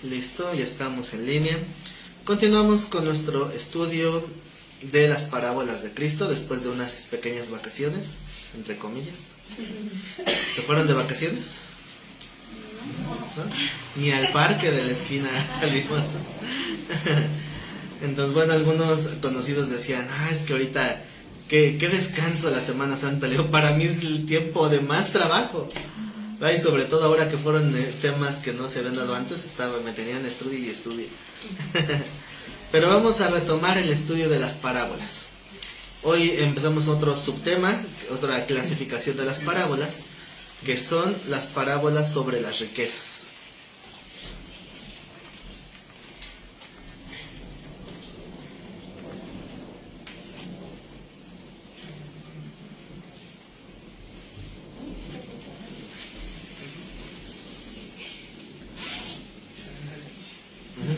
Listo, ya estamos en línea. Continuamos con nuestro estudio de las parábolas de Cristo después de unas pequeñas vacaciones, entre comillas. ¿Se fueron de vacaciones? ¿No? Ni al parque de la esquina salimos. Entonces, bueno, algunos conocidos decían, es que ahorita, qué descanso la Semana Santa. Le digo, para mí es el tiempo de más trabajo. Y sobre todo ahora que fueron temas que no se habían dado antes, me tenían estudio y estudio. Pero vamos a retomar el estudio de las parábolas. Hoy empezamos otro subtema, otra clasificación de las parábolas, que son las parábolas sobre las riquezas.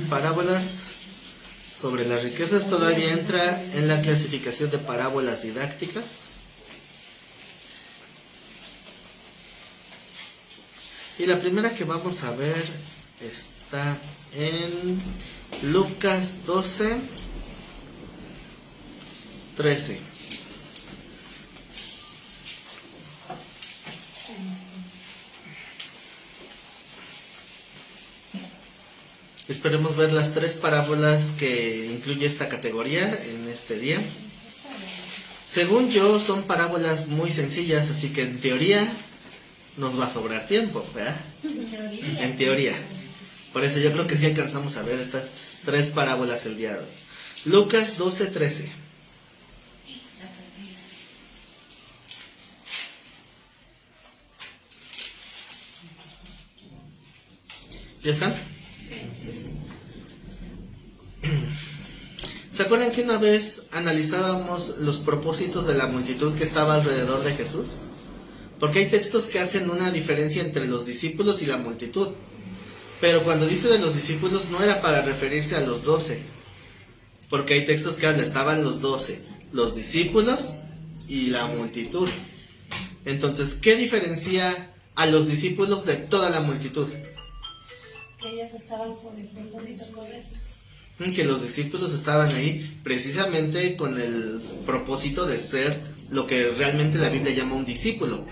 Parábolas sobre las riquezas todavía entra en la clasificación de parábolas didácticas. Y la primera que vamos a ver está en Lucas 12, 13. Esperemos ver las tres parábolas que incluye esta categoría en este día. Según yo, son parábolas muy sencillas, así que en teoría nos va a sobrar tiempo, ¿verdad? En teoría. Por eso yo creo que sí alcanzamos a ver estas tres parábolas el día de hoy. Lucas 12, 13. ¿Ya están? ¿Se acuerdan que una vez analizábamos los propósitos de la multitud que estaba alrededor de Jesús? Porque hay textos que hacen una diferencia entre los discípulos y la multitud. Pero cuando dice de los discípulos no era para referirse a los 12. Porque hay textos que estaban los 12, los discípulos y la multitud. Entonces, ¿qué diferencia a los discípulos de toda la multitud? Que ellos estaban con el propósito correcto. Que los discípulos estaban ahí precisamente con el propósito de ser lo que realmente la Biblia llama un discípulo.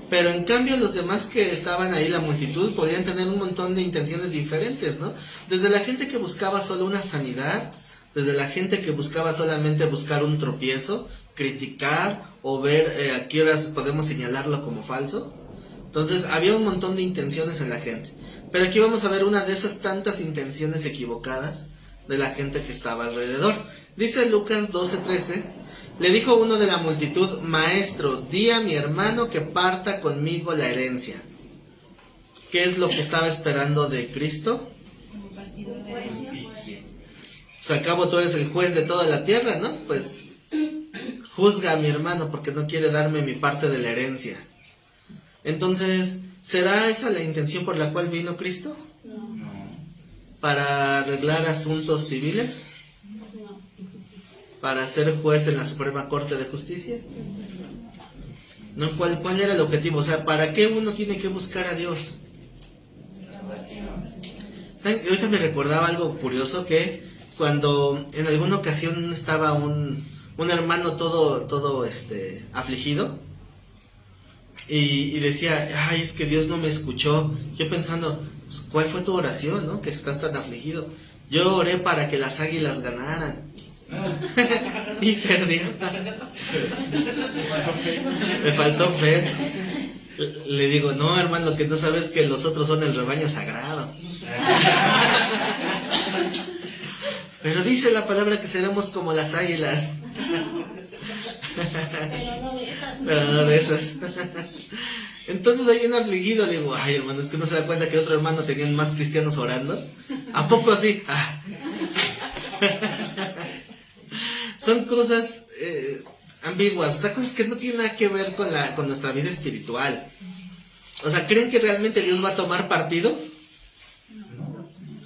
Pero en cambio los demás que estaban ahí, la multitud, podían tener un montón de intenciones diferentes, ¿no? Desde la gente que buscaba solo una sanidad, desde la gente que buscaba solamente buscar un tropiezo, criticar o ver a qué horas podemos señalarlo como falso. Entonces había un montón de intenciones en la gente. Pero aquí vamos a ver una de esas tantas intenciones equivocadas de la gente que estaba alrededor. Dice Lucas 12:13, le dijo uno de la multitud, maestro, di a mi hermano que parta conmigo la herencia. ¿Qué es lo que estaba esperando de Cristo? Como partidor de herencia. Pues al cabo tú eres el juez de toda la tierra, ¿no? Pues juzga a mi hermano porque no quiere darme mi parte de la herencia. Entonces, ¿será esa la intención por la cual vino Cristo? No. ¿Para arreglar asuntos civiles? No. ¿Para ser juez en la Suprema Corte de Justicia? ¿No? ¿Cuál era el objetivo? O sea, ¿para qué uno tiene que buscar a Dios? ¿Saben? Ahorita me recordaba algo curioso, que cuando en alguna ocasión estaba un hermano todo afligido, y decía, es que Dios no me escuchó. Yo pensando, pues, ¿cuál fue tu oración, no? Que estás tan afligido. Yo oré para que las águilas ganaran. Y perdió. Me faltó fe. Le digo, no, hermano, que no sabes que los otros son el rebaño sagrado. Pero dice la palabra que seremos como las águilas. Pero no de esas. Entonces hay un afligido, le digo, hermano, es que no se da cuenta que otro hermano tenían más cristianos orando. ¿A poco así? Son cosas ambiguas, o sea, cosas que no tienen nada que ver con nuestra vida espiritual. O sea, ¿creen que realmente Dios va a tomar partido?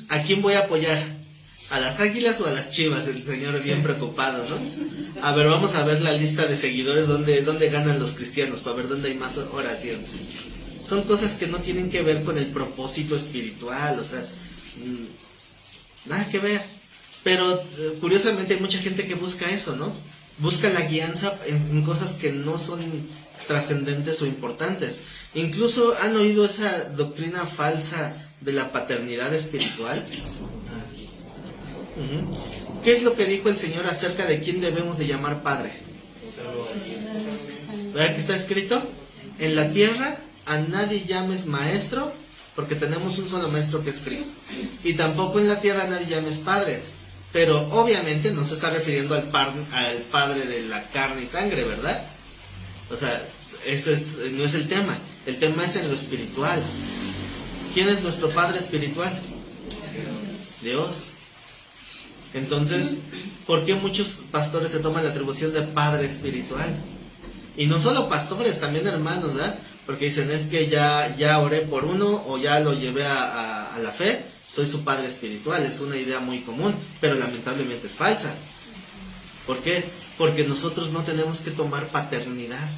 ¿A quién voy a apoyar? ¿A las águilas o a las chivas? El Señor bien preocupado, ¿no? A ver, vamos a ver la lista de seguidores, dónde ganan los cristianos, para ver dónde hay más oración. Son cosas que no tienen que ver con el propósito espiritual, o sea, Nada que ver. Pero curiosamente hay mucha gente que busca eso, ¿no? Busca la guianza en cosas que no son trascendentes o importantes. Incluso han oído esa doctrina falsa de la paternidad espiritual. ¿Qué es lo que dijo el Señor acerca de quién debemos de llamar Padre? ¿Verdad que está escrito? En la tierra a nadie llames maestro, porque tenemos un solo maestro que es Cristo. Y tampoco en la tierra a nadie llames Padre. Pero obviamente no se está refiriendo al Padre de la carne y sangre, ¿verdad? O sea, ese no es el tema. El tema es en lo espiritual. ¿Quién es nuestro Padre espiritual? Dios. Entonces, ¿por qué muchos pastores se toman la atribución de Padre espiritual? Y no solo pastores, también hermanos, ¿verdad? Porque dicen, es que ya oré por uno o ya lo llevé a la fe, soy su padre espiritual. Es una idea muy común, pero lamentablemente es falsa. ¿Por qué? Porque nosotros no tenemos que tomar paternidad.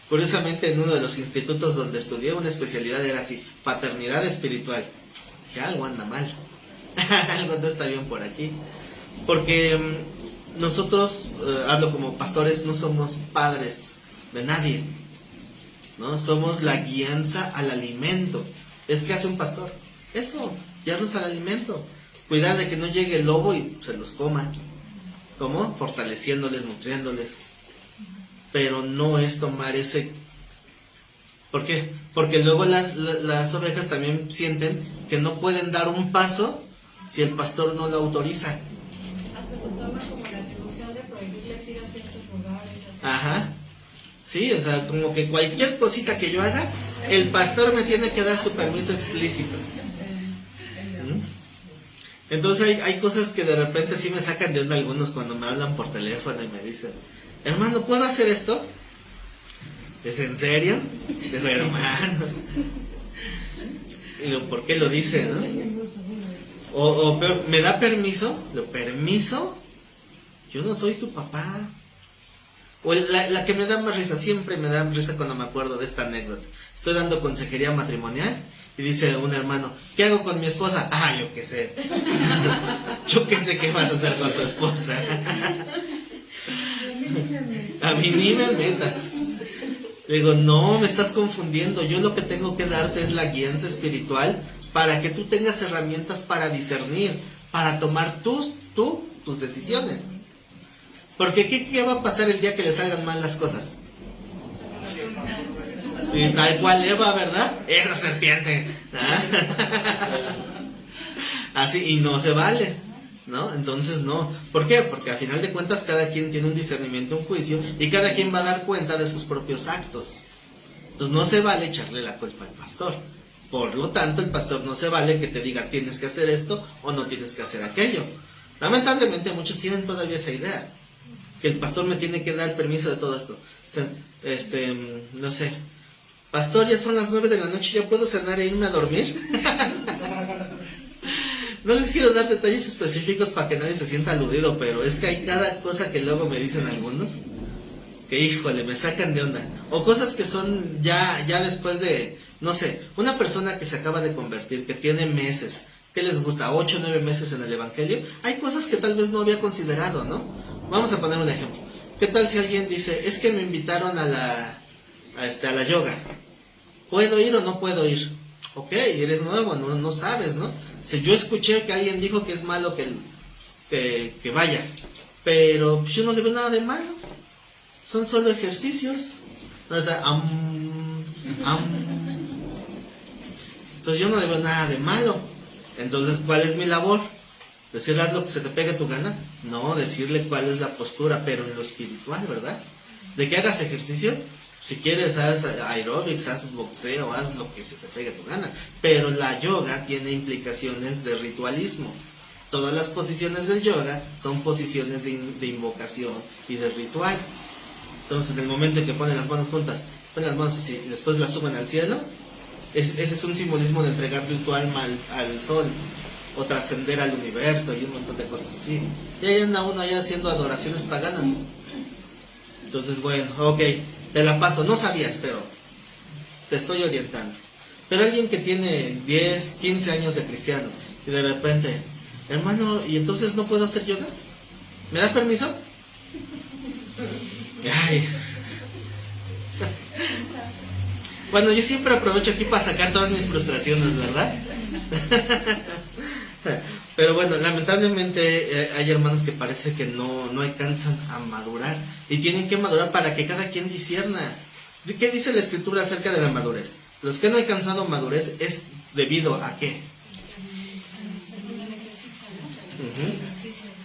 Curiosamente, en uno de los institutos donde estudié, una especialidad era así, paternidad espiritual. Dije, algo anda mal, algo no está bien por aquí. Porque nosotros, hablo como pastores, no somos padres de nadie, ¿no? Somos la guianza al alimento. ¿Es que hace un pastor? Eso, guiarnos al alimento. Cuidar de que no llegue el lobo y se los coma. ¿Cómo? Fortaleciéndoles, nutriéndoles. Pero no es tomar ese... ¿Por qué? Porque luego las ovejas también sienten que no pueden dar un paso si el pastor no lo autoriza. Hasta se toma como la atribución de prohibirles ir a ciertos lugares. Ajá. Sí, o sea, como que cualquier cosita que yo haga, el pastor me tiene que dar su permiso explícito. Entonces hay cosas que de repente sí me sacan de onda algunos cuando me hablan por teléfono y me dicen, hermano, ¿puedo hacer esto? ¿Es en serio? Digo, hermano. Y digo, ¿por qué lo dice, no? O peor, ¿me da permiso? ¿Lo permiso? Yo no soy tu papá. O la que me da más risa, siempre me da risa cuando me acuerdo de esta anécdota. Estoy dando consejería matrimonial y dice un hermano, ¿qué hago con mi esposa? Ah, yo qué sé. Yo qué sé qué vas a hacer con tu esposa. A mí ni me metas. Le digo, no, me estás confundiendo. Yo lo que tengo que darte es la guianza espiritual para que tú tengas herramientas para discernir, para tomar tus decisiones. Porque ¿qué va a pasar el día que le salgan mal las cosas? Y tal cual Eva, ¿verdad? Es la serpiente. ¿Ah? Así, y no se vale, ¿no? Entonces no. ¿Por qué? Porque a final de cuentas cada quien tiene un discernimiento, un juicio, y cada quien va a dar cuenta de sus propios actos. Entonces no se vale echarle la culpa al pastor. Por lo tanto, el pastor no se vale que te diga tienes que hacer esto o no tienes que hacer aquello. Lamentablemente muchos tienen todavía esa idea, que el pastor me tiene que dar permiso de todo esto. O sea, no sé, pastor, ya son las 9 de la noche, ¿ya puedo cenar e irme a dormir? No les quiero dar detalles específicos para que nadie se sienta aludido, pero es que hay cada cosa que luego me dicen algunos, que híjole, me sacan de onda. O cosas que son ya después de, no sé, una persona que se acaba de convertir, que tiene meses, que les gusta, 8 o 9 meses en el evangelio, hay cosas que tal vez no había considerado, ¿no? Vamos a poner un ejemplo. ¿Qué tal si alguien dice, es que me invitaron a la yoga? ¿Puedo ir o no puedo ir? Ok, eres nuevo, no sabes, ¿no? Si yo escuché que alguien dijo que es malo que vaya, pero yo no le veo nada de malo. Son solo ejercicios. Entonces yo no le veo nada de malo. Entonces, ¿cuál es mi labor? ¿Decirle haz lo que se te pegue tu gana? No, decirle cuál es la postura, pero en lo espiritual, ¿verdad? De que hagas ejercicio, si quieres haz aeróbics, haz boxeo, haz lo que se te pegue tu gana. Pero la yoga tiene implicaciones de ritualismo. Todas las posiciones del yoga son posiciones de invocación y de ritual. Entonces, en el momento en que ponen las manos juntas, ponen las manos así y después las suben al cielo, ese es un simbolismo de entregarle tu alma al sol, o trascender al universo y un montón de cosas así. Y ahí anda uno allá haciendo adoraciones paganas. Entonces, bueno, ok, te la paso. No sabías, pero te estoy orientando. Pero alguien que tiene 10, 15 años de cristiano Y de repente, hermano, ¿y entonces no puedo hacer yoga? ¿Me da permiso? Ay. Bueno, yo siempre aprovecho aquí para sacar todas mis frustraciones, ¿verdad? Pero bueno, lamentablemente hay hermanos que parece que no alcanzan a madurar. Y tienen que madurar para que cada quien discierna. ¿Qué dice la Escritura acerca de la madurez? Los que han alcanzado madurez es debido a qué.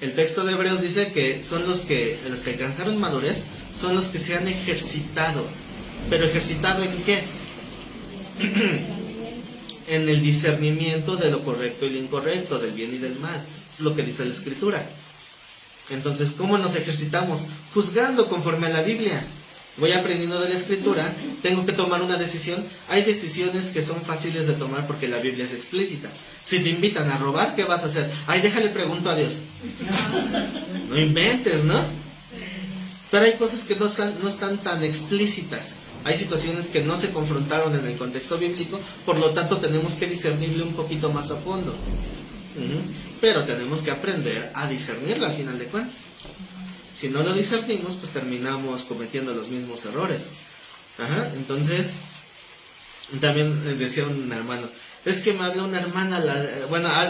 El texto de Hebreos dice que son los que alcanzaron madurez, son los que se han ejercitado. ¿Pero ejercitado en qué? En el discernimiento de lo correcto y lo incorrecto, del bien y del mal. Eso es lo que dice la Escritura. Entonces, ¿cómo nos ejercitamos? Juzgando conforme a la Biblia. Voy aprendiendo de la Escritura, tengo que tomar una decisión. Hay decisiones que son fáciles de tomar porque la Biblia es explícita. Si te invitan a robar, ¿qué vas a hacer? Ay, déjale pregunto a Dios. No inventes, ¿no? Pero hay cosas que no están tan explícitas. Hay situaciones que no se confrontaron en el contexto bíblico, por lo tanto tenemos que discernirle un poquito más a fondo. Pero tenemos que aprender a discernirla al final de cuentas. Si no lo discernimos, pues terminamos cometiendo los mismos errores. Entonces, también decía un hermano, es que me habla una hermana,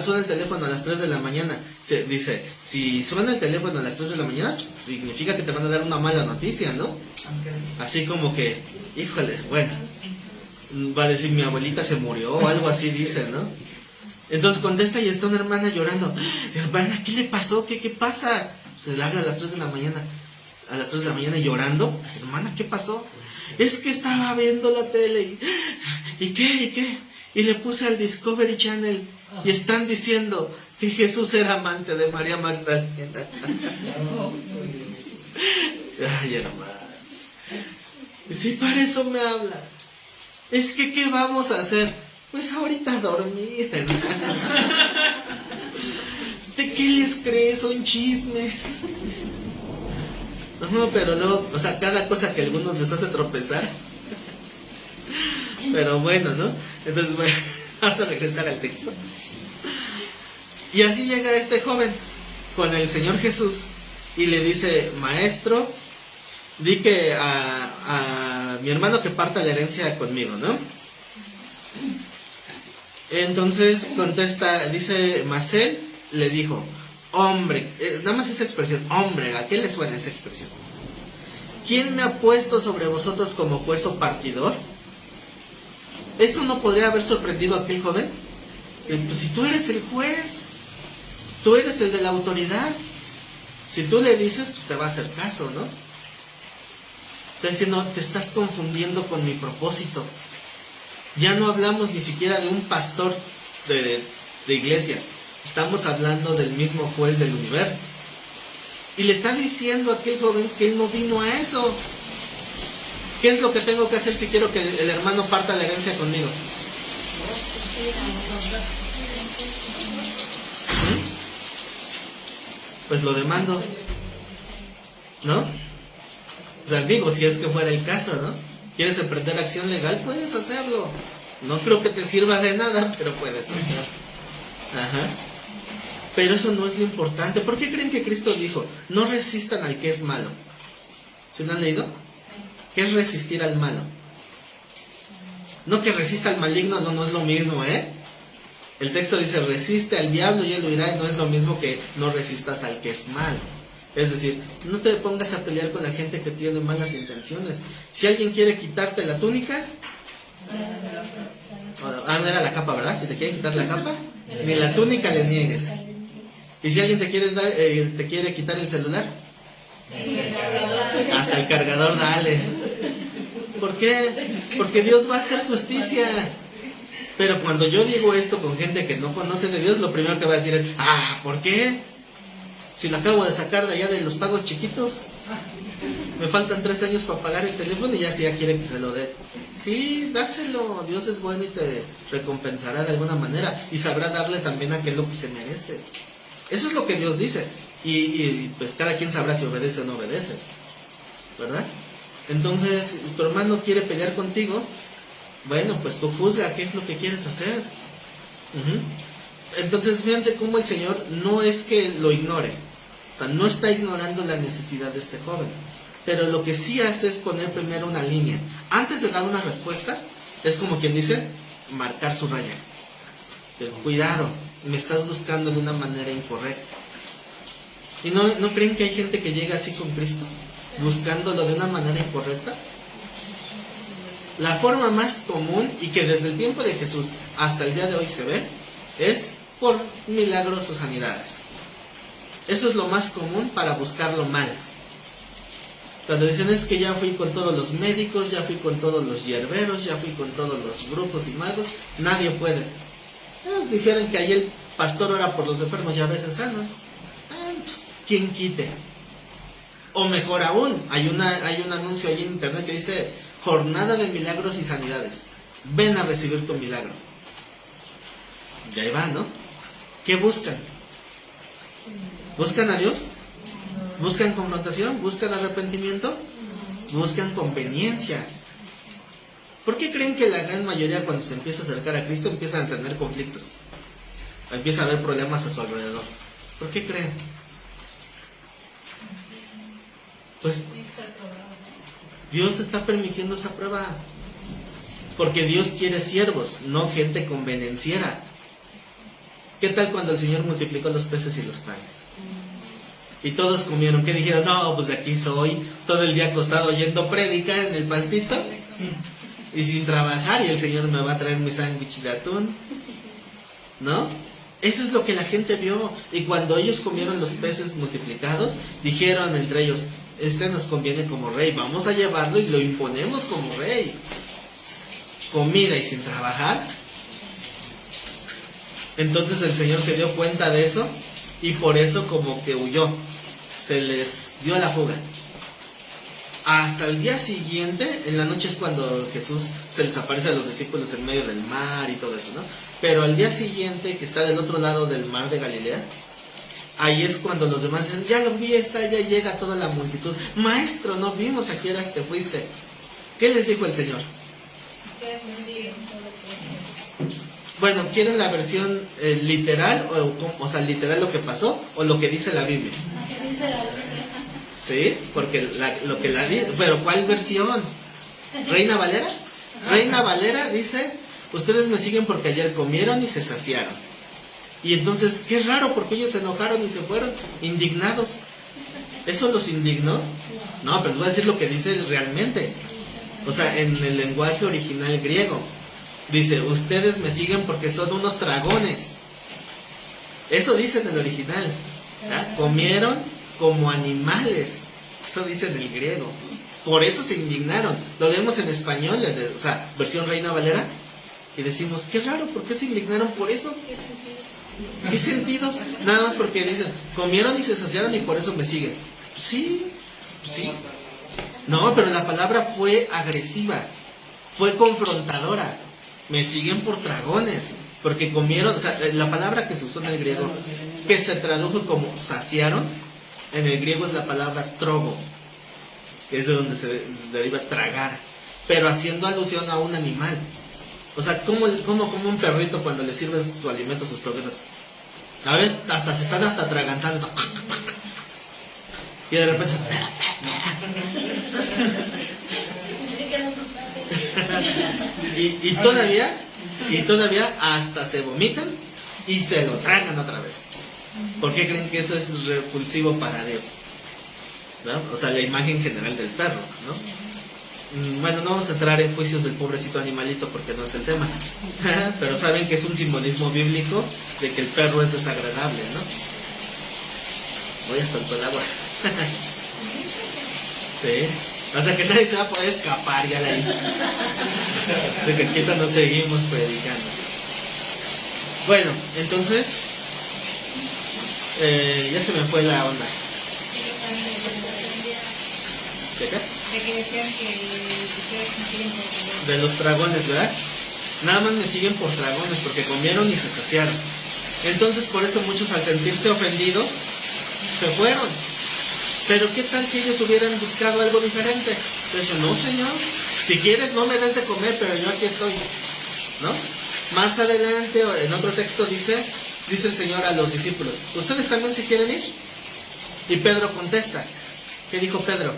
suena el teléfono a las 3 de la mañana. Dice, si suena el teléfono a las 3 de la mañana, significa que te van a dar una mala noticia, ¿no? Así como que, híjole, bueno, va a decir mi abuelita se murió o algo así dice, ¿no? Entonces contesta y está una hermana llorando. Hermana, ¿qué le pasó? ¿Qué pasa? Se le habla a las 3 de la mañana. A las 3 de la mañana llorando. Hermana, ¿qué pasó? Es que estaba viendo la tele ¿y qué? Y le puse al Discovery Channel y están diciendo que Jesús era amante de María Magdalena. Ay, hermana. Sí, para eso me habla. Es que, ¿qué vamos a hacer? Pues ahorita dormir, hermana. ¿Usted qué les cree? Son chismes. No, pero luego, o sea, cada cosa que a algunos les hace tropezar. Pero bueno, ¿no? Entonces, bueno, vamos a regresar al texto. Y así llega este joven con el Señor Jesús y le dice, maestro, di que a mi hermano que parta la herencia conmigo, ¿no? Entonces contesta, dice Masel, le dijo, hombre, nada más esa expresión, hombre, ¿a qué le suena esa expresión? ¿Quién me ha puesto sobre vosotros como juez o partidor? ¿Esto no podría haber sorprendido a aquel joven? Pues si tú eres el juez, tú eres el de la autoridad, si tú le dices, pues te va a hacer caso, ¿no? Está diciendo, te estás confundiendo con mi propósito. Ya no hablamos ni siquiera de un pastor de iglesia. Estamos hablando del mismo juez del universo. Y le está diciendo a aquel joven que él no vino a eso. ¿Qué es lo que tengo que hacer si quiero que el hermano parta la herencia conmigo? Pues lo demando, ¿no? O sea, digo, si es que fuera el caso, ¿no? ¿Quieres emprender acción legal? Puedes hacerlo. No creo que te sirva de nada, pero puedes hacerlo. Pero eso no es lo importante. ¿Por qué creen que Cristo dijo, no resistan al que es malo? ¿Se lo han leído? ¿Qué es resistir al malo? No que resista al maligno, no es lo mismo, ¿eh? El texto dice, resiste al diablo y él huirá, y no es lo mismo que no resistas al que es malo. Es decir, no te pongas a pelear con la gente que tiene malas intenciones. Si alguien quiere quitarte la túnica, no era la capa, ¿verdad? Si te quiere quitar la capa, ni la túnica le niegues. Y si alguien te quiere quitar el celular, hasta el cargador dale. ¿Por qué? Porque Dios va a hacer justicia. Pero cuando yo digo esto con gente que no conoce de Dios, lo primero que va a decir es, ¿por qué? Si lo acabo de sacar de allá de los pagos chiquitos, me faltan 3 años para pagar el teléfono y ya quiere que se lo dé. Sí, dáselo, Dios es bueno y te recompensará de alguna manera y sabrá darle también a aquel lo que se merece. Eso es lo que Dios dice. Y pues cada quien sabrá si obedece o no obedece, ¿verdad? Entonces, tu hermano quiere pelear contigo, bueno, pues tú juzga qué es lo que quieres hacer. Entonces fíjense cómo el Señor no es que lo ignore, o sea, no está ignorando la necesidad de este joven, pero lo que sí hace es poner primero una línea. Antes de dar una respuesta, es como quien dice, marcar su raya. Cuidado, me estás buscando de una manera incorrecta. ¿Y no creen que hay gente que llega así con Cristo, buscándolo de una manera incorrecta? La forma más común, y que desde el tiempo de Jesús hasta el día de hoy se ve, es por milagros o sanidades. Eso es lo más común para buscarlo mal. Cuando dicen es que ya fui con todos los médicos, ya fui con todos los hierberos, ya fui con todos los brujos y magos, nadie puede. Nos dijeron que ahí el pastor ora por los enfermos y a veces sanan. Pues, ¿quién quite? O mejor aún, hay un anuncio ahí en internet que dice jornada de milagros y sanidades. Ven a recibir tu milagro. Y ahí va, ¿no? ¿Qué buscan? ¿Buscan a Dios? ¿Buscan confrontación? ¿Buscan arrepentimiento? ¿Buscan conveniencia? ¿Por qué creen que la gran mayoría cuando se empieza a acercar a Cristo empiezan a tener conflictos? Empieza a haber problemas a su alrededor. ¿Por qué creen? Pues Dios está permitiendo esa prueba. Porque Dios quiere siervos, no gente convenenciera. ¿Qué tal cuando el Señor multiplicó los peces y los panes? Y todos comieron. ¿Qué dijeron? No, pues de aquí soy. Todo el día acostado oyendo prédica en el pastito. Y sin trabajar. Y el Señor me va a traer mi sándwich de atún. ¿No? Eso es lo que la gente vio. Y cuando ellos comieron los peces multiplicados, dijeron entre ellos, este nos conviene como rey. Vamos a llevarlo y lo imponemos como rey. Comida y sin trabajar. Entonces el Señor se dio cuenta de eso y por eso como que huyó, se les dio a la fuga. Hasta el día siguiente, en la noche es cuando Jesús se les aparece a los discípulos en medio del mar y todo eso, ¿no? Pero al día siguiente, que está del otro lado del mar de Galilea, ahí es cuando los demás dicen, ya lo vi, está, ya llega toda la multitud. Maestro, no vimos a qué horas te fuiste. ¿Qué les dijo el Señor? Bueno, ¿quieren la versión literal? O sea, literal lo que pasó o lo que dice la Biblia. Sí, porque pero ¿cuál versión? ¿Reina Valera? Reina Valera dice, ustedes me siguen porque ayer comieron y se saciaron. Y entonces, qué raro, porque ellos se enojaron y se fueron indignados. ¿Eso los indignó? No, pero les voy a decir lo que dice realmente. O sea, en el lenguaje original griego. Dice, ustedes me siguen porque son unos dragones. Eso dice en el original. ¿Ya? Comieron como animales. Eso dice en el griego. Por eso se indignaron. Lo leemos en español, o sea, versión Reina Valera. Y decimos, qué raro, ¿por qué se indignaron por eso? ¿Qué sentidos? Nada más porque dicen, comieron y se saciaron y por eso me siguen. Sí, sí. No, pero la palabra fue agresiva. Fue confrontadora. Me siguen por dragones, porque comieron, o sea, la palabra que se usó en el griego, que se tradujo como saciaron, en el griego es la palabra trogo, que es de donde se deriva tragar, pero haciendo alusión a un animal. O sea, como un perrito cuando le sirves su alimento, sus croquetas. A veces hasta se están atragantando. Y de repente y todavía hasta se vomitan y se lo tragan otra vez. ¿Por qué creen que eso es repulsivo para Dios? ¿No? O sea, la imagen general del perro, ¿no? Bueno, no vamos a entrar en juicios del pobrecito animalito porque no es el tema. Pero saben que es un simbolismo bíblico de que el perro es desagradable, ¿no? Voy a soltar el agua. Sí. O sea que nadie se va a poder escapar, ya la hice. De que aquí nos seguimos predicando. Bueno, entonces ya se me fue la onda. ¿De qué? De que decían que ustedes me siguen por dragones. De los dragones, ¿verdad? Nada más me siguen por dragones porque comieron y se saciaron. Entonces por eso muchos al sentirse ofendidos se fueron. Pero ¿qué tal si ellos hubieran buscado algo diferente? De hecho, no, Señor, si quieres no me des de comer, pero yo aquí estoy, ¿no? Más adelante, en otro texto dice, dice el Señor a los discípulos, ¿ustedes también se quieren ir? Y Pedro contesta, ¿qué dijo Pedro?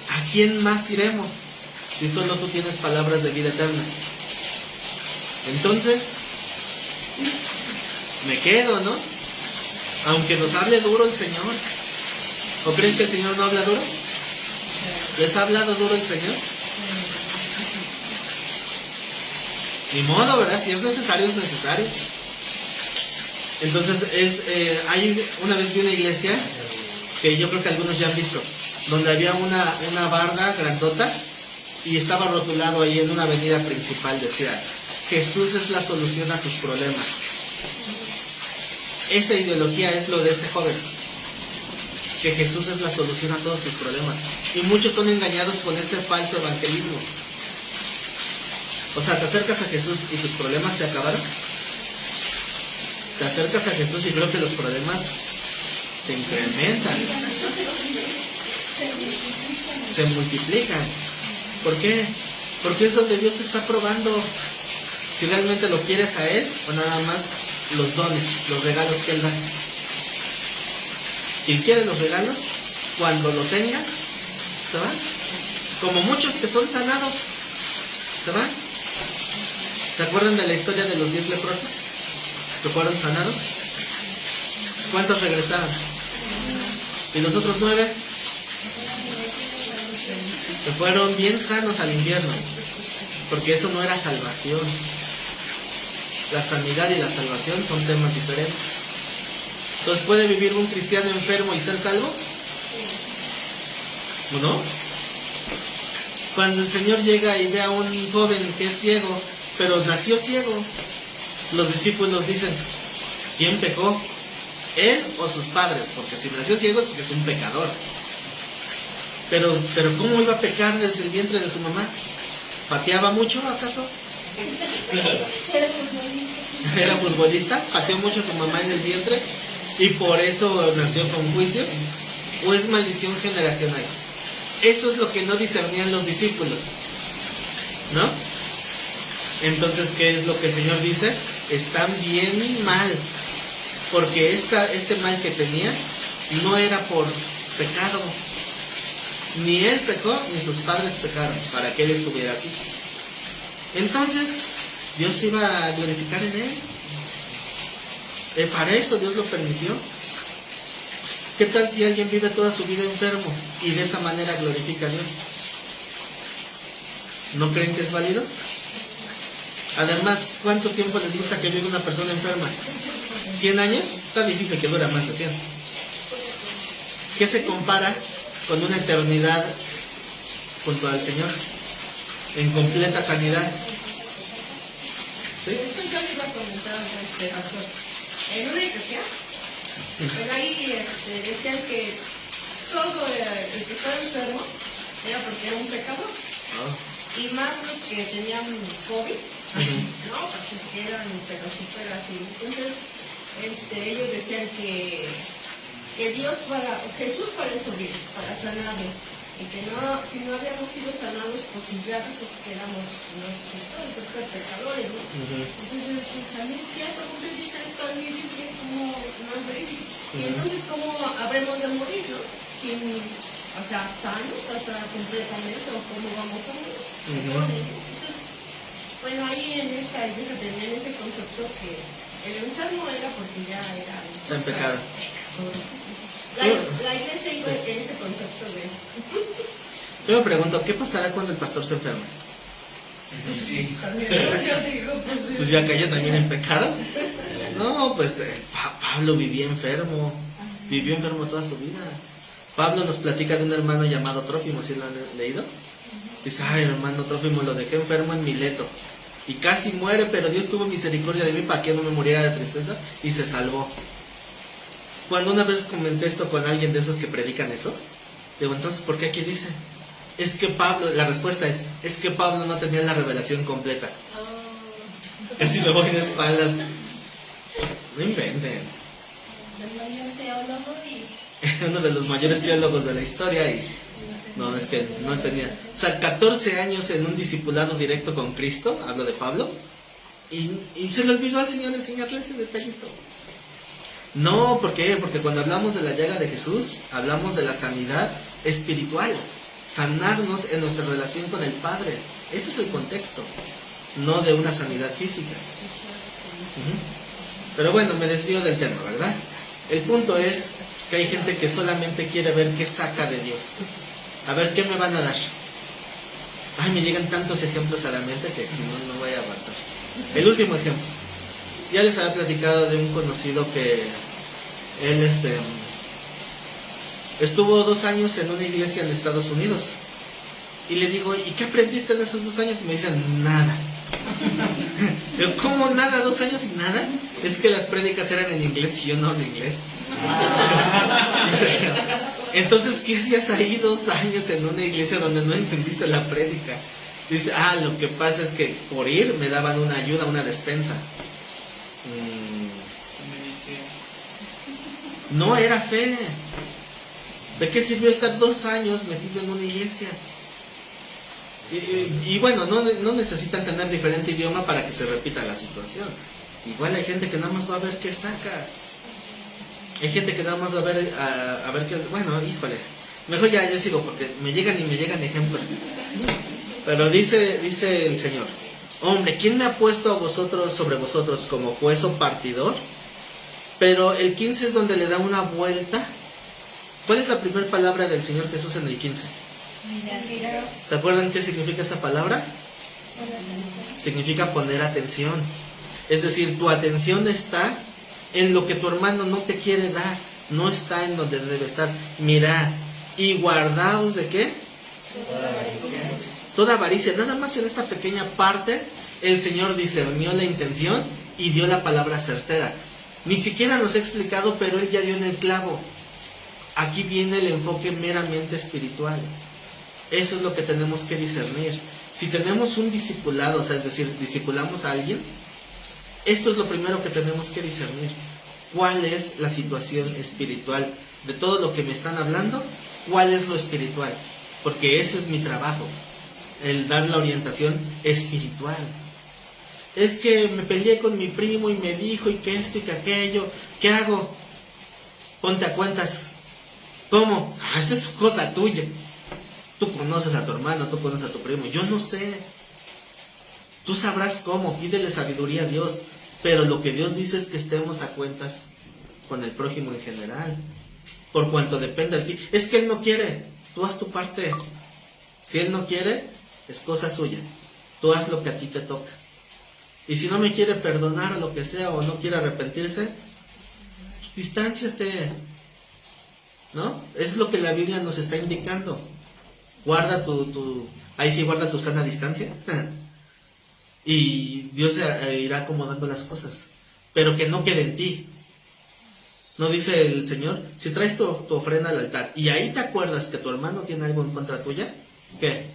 ¿A quién más iremos si solo tú tienes palabras de vida eterna? Entonces, me quedo, ¿no? Aunque nos hable duro el Señor. ¿O creen que el Señor no habla duro? ¿Les ha hablado duro el Señor? Ni modo, ¿verdad? Si es necesario, es necesario. Entonces, una vez vi una iglesia, que yo creo que algunos ya han visto, donde había una barda grandota y estaba rotulado ahí en una avenida principal, decía, Jesús es la solución a tus problemas. Esa ideología es lo de este joven, que Jesús es la solución a todos tus problemas. Y muchos son engañados con ese falso evangelismo. O sea, te acercas a Jesús y tus problemas se acabaron. Te acercas a Jesús y creo que los problemas se incrementan, se multiplican. ¿Por qué? Porque es donde Dios está probando si realmente lo quieres a Él o nada más los dones, los regalos que Él da. Quien quiere los regalos, cuando lo tenga, se va. Como muchos que son sanados, se van. ¿Se acuerdan de la historia de los 10 leprosos que fueron sanados? ¿Cuántos regresaron? ¿Y los otros 9? Se fueron bien sanos al invierno, porque eso no era salvación. La sanidad y la salvación son temas diferentes. Entonces, ¿puede vivir un cristiano enfermo y ser salvo? ¿O no? Cuando el Señor llega y ve a un joven que es ciego, pero nació ciego, los discípulos dicen, ¿quién pecó? ¿Él o sus padres? Porque si nació ciego es porque es un pecador. Pero ¿cómo iba a pecar desde el vientre de su mamá? ¿Pateaba mucho acaso? ¿Era futbolista? ¿Pateó mucho a su mamá en el vientre y por eso nació con juicio? ¿O es maldición generacional? Eso es lo que no discernían los discípulos, ¿no? Entonces, ¿qué es lo que el Señor dice? Están bien mal, porque este mal que tenía no era por pecado. Ni él pecó, ni sus padres pecaron, para que él estuviera así. Entonces, Dios iba a glorificar en él. Para eso Dios lo permitió. ¿Qué tal si alguien vive toda su vida enfermo y de esa manera glorifica a Dios? ¿No creen que es válido? Además, ¿cuánto tiempo les gusta que viva una persona enferma? ¿100 años? Está difícil que dure más de 100. ¿Qué se compara con una eternidad junto al Señor? En completa sanidad. ¿Sí? Esto yo le iba a comentar pastor. En una iglesia, pero ahí decían que todo el que estaba enfermo era porque era un pecador. Y más los que tenían COVID, ¿no? Porque eran súper así. Entonces, ellos decían que Jesús para eso vino, para sanarnos. Y que no, si no habíamos sido sanados, pues ya veces que éramos nosotros pecadores, ¿no? Entonces, a mí es cierto, porque dice esto, a mí es como no es verídico. Y entonces, ¿cómo habremos de morir, no? Sin, sanos, completamente, o cómo vamos a morir. Entonces, bueno, ahí en esta iglesia tenían ese concepto que el enfermo era porque ya era en pecado. La iglesia iba en ese concepto de eso. Yo me pregunto, ¿qué pasará cuando el pastor se enferma? Pues ya cayó también en pecado. No, pues Pablo vivió enfermo toda su vida. Pablo nos platica de un hermano llamado Trófimo, ¿sí lo han leído? Dice, ay, hermano Trófimo, lo dejé enfermo en Mileto y casi muere, pero Dios tuvo misericordia de mí para que no me muriera de tristeza y se salvó. Cuando una vez comenté esto con alguien de esos que predican eso, digo, entonces, ¿por qué aquí dice? Es que Pablo, la respuesta es que Pablo no tenía la revelación completa. Casi me voy en espaldas. No inventen. Uno de los mayores teólogos de la historia y no, es que no tenía. O sea, 14 años en un discipulado directo con Cristo, hablo de Pablo, Y se le olvidó al Señor enseñarle ese detallito. No, ¿por qué? Porque cuando hablamos de la llaga de Jesús, hablamos de la sanidad espiritual. Sanarnos en nuestra relación con el Padre. Ese es el contexto, no de una sanidad física. Pero bueno, me desvío del tema, ¿verdad? El punto es que hay gente que solamente quiere ver qué saca de Dios. A ver, ¿qué me van a dar? Ay, me llegan tantos ejemplos a la mente que si no, no voy a avanzar. El último ejemplo. Ya les había platicado de un conocido que él estuvo 2 años en una iglesia en Estados Unidos. Y le digo, ¿y qué aprendiste en esos 2 años? Y me dicen, nada. Pero, ¿cómo nada? 2 años y nada. Es que las prédicas eran en inglés y yo no hablo inglés. Entonces, ¿qué hacías ahí 2 años en una iglesia donde no entendiste la prédica? Dice, lo que pasa es que por ir me daban una ayuda, una despensa. No era fe. ¿De qué sirvió estar 2 años metido en una iglesia? Y bueno, no necesitan tener diferente idioma para que se repita la situación. Igual hay gente que nada más va a ver qué saca. Hay gente que nada más va a ver qué... Bueno, híjole. Mejor ya sigo porque me llegan ejemplos. Pero dice el Señor, hombre, ¿quién me ha puesto a vosotros sobre vosotros como juez o partidor? Pero el 15 es donde le da una vuelta. ¿Cuál es la primera palabra del Señor Jesús en el 15? ¿Se acuerdan qué significa esa palabra? Significa poner atención. Es decir, tu atención está en lo que tu hermano no te quiere dar. No está en donde debe estar. Mirad, y guardaos ¿de qué? Toda avaricia. Nada más en esta pequeña parte el Señor discernió la intención y dio la palabra certera. Ni siquiera nos ha explicado, pero Él ya dio en el clavo. Aquí viene el enfoque meramente espiritual. Eso es lo que tenemos que discernir. Si tenemos un discipulado, o sea, es decir, discipulamos a alguien, esto es lo primero que tenemos que discernir. ¿Cuál es la situación espiritual? De todo lo que me están hablando, ¿cuál es lo espiritual? Porque ese es mi trabajo, el dar la orientación espiritual. Es que me peleé con mi primo y me dijo y que esto y que aquello. ¿Qué hago? Ponte a cuentas. ¿Cómo? Esa es cosa tuya. Tú conoces a tu hermano, tú conoces a tu primo. Yo no sé. Tú sabrás cómo. Pídele sabiduría a Dios. Pero lo que Dios dice es que estemos a cuentas con el prójimo en general. Por cuanto depende de ti. Es que Él no quiere. Tú haz tu parte. Si Él no quiere, es cosa suya. Tú haz lo que a ti te toca. Y si no me quiere perdonar o lo que sea, o no quiere arrepentirse, pues, distánciate. ¿No? Es lo que la Biblia nos está indicando. Guarda ahí sí guarda tu sana distancia. Y Dios irá acomodando las cosas. Pero que no quede en ti. ¿No dice el Señor? Si traes tu ofrenda al altar y ahí te acuerdas que tu hermano tiene algo en contra tuya, ¿qué?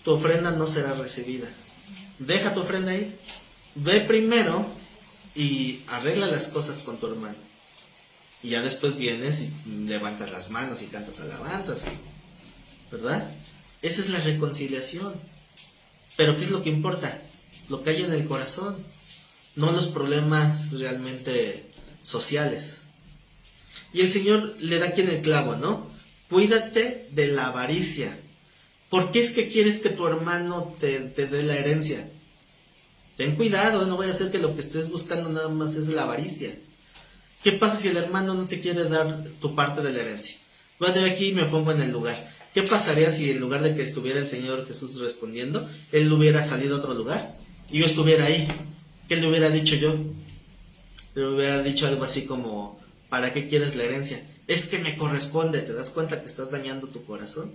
Tu ofrenda no será recibida. Deja tu ofrenda ahí. Ve primero y arregla las cosas con tu hermano. Y ya después vienes y levantas las manos y cantas alabanzas. ¿Verdad? Esa es la reconciliación. Pero ¿qué es lo que importa? Lo que hay en el corazón. No los problemas realmente sociales. Y el Señor le da aquí en el clavo, ¿no? Cuídate de la avaricia. ¿Por qué es que quieres que tu hermano te dé la herencia? Ten cuidado, no vaya a ser que lo que estés buscando nada más es la avaricia. ¿Qué pasa si el hermano no te quiere dar tu parte de la herencia? Bueno, yo aquí me pongo en el lugar. ¿Qué pasaría si en lugar de que estuviera el Señor Jesús respondiendo, Él hubiera salido a otro lugar y yo estuviera ahí? ¿Qué le hubiera dicho yo? Le hubiera dicho algo así como, ¿para qué quieres la herencia? Es que me corresponde. ¿Te das cuenta que estás dañando tu corazón?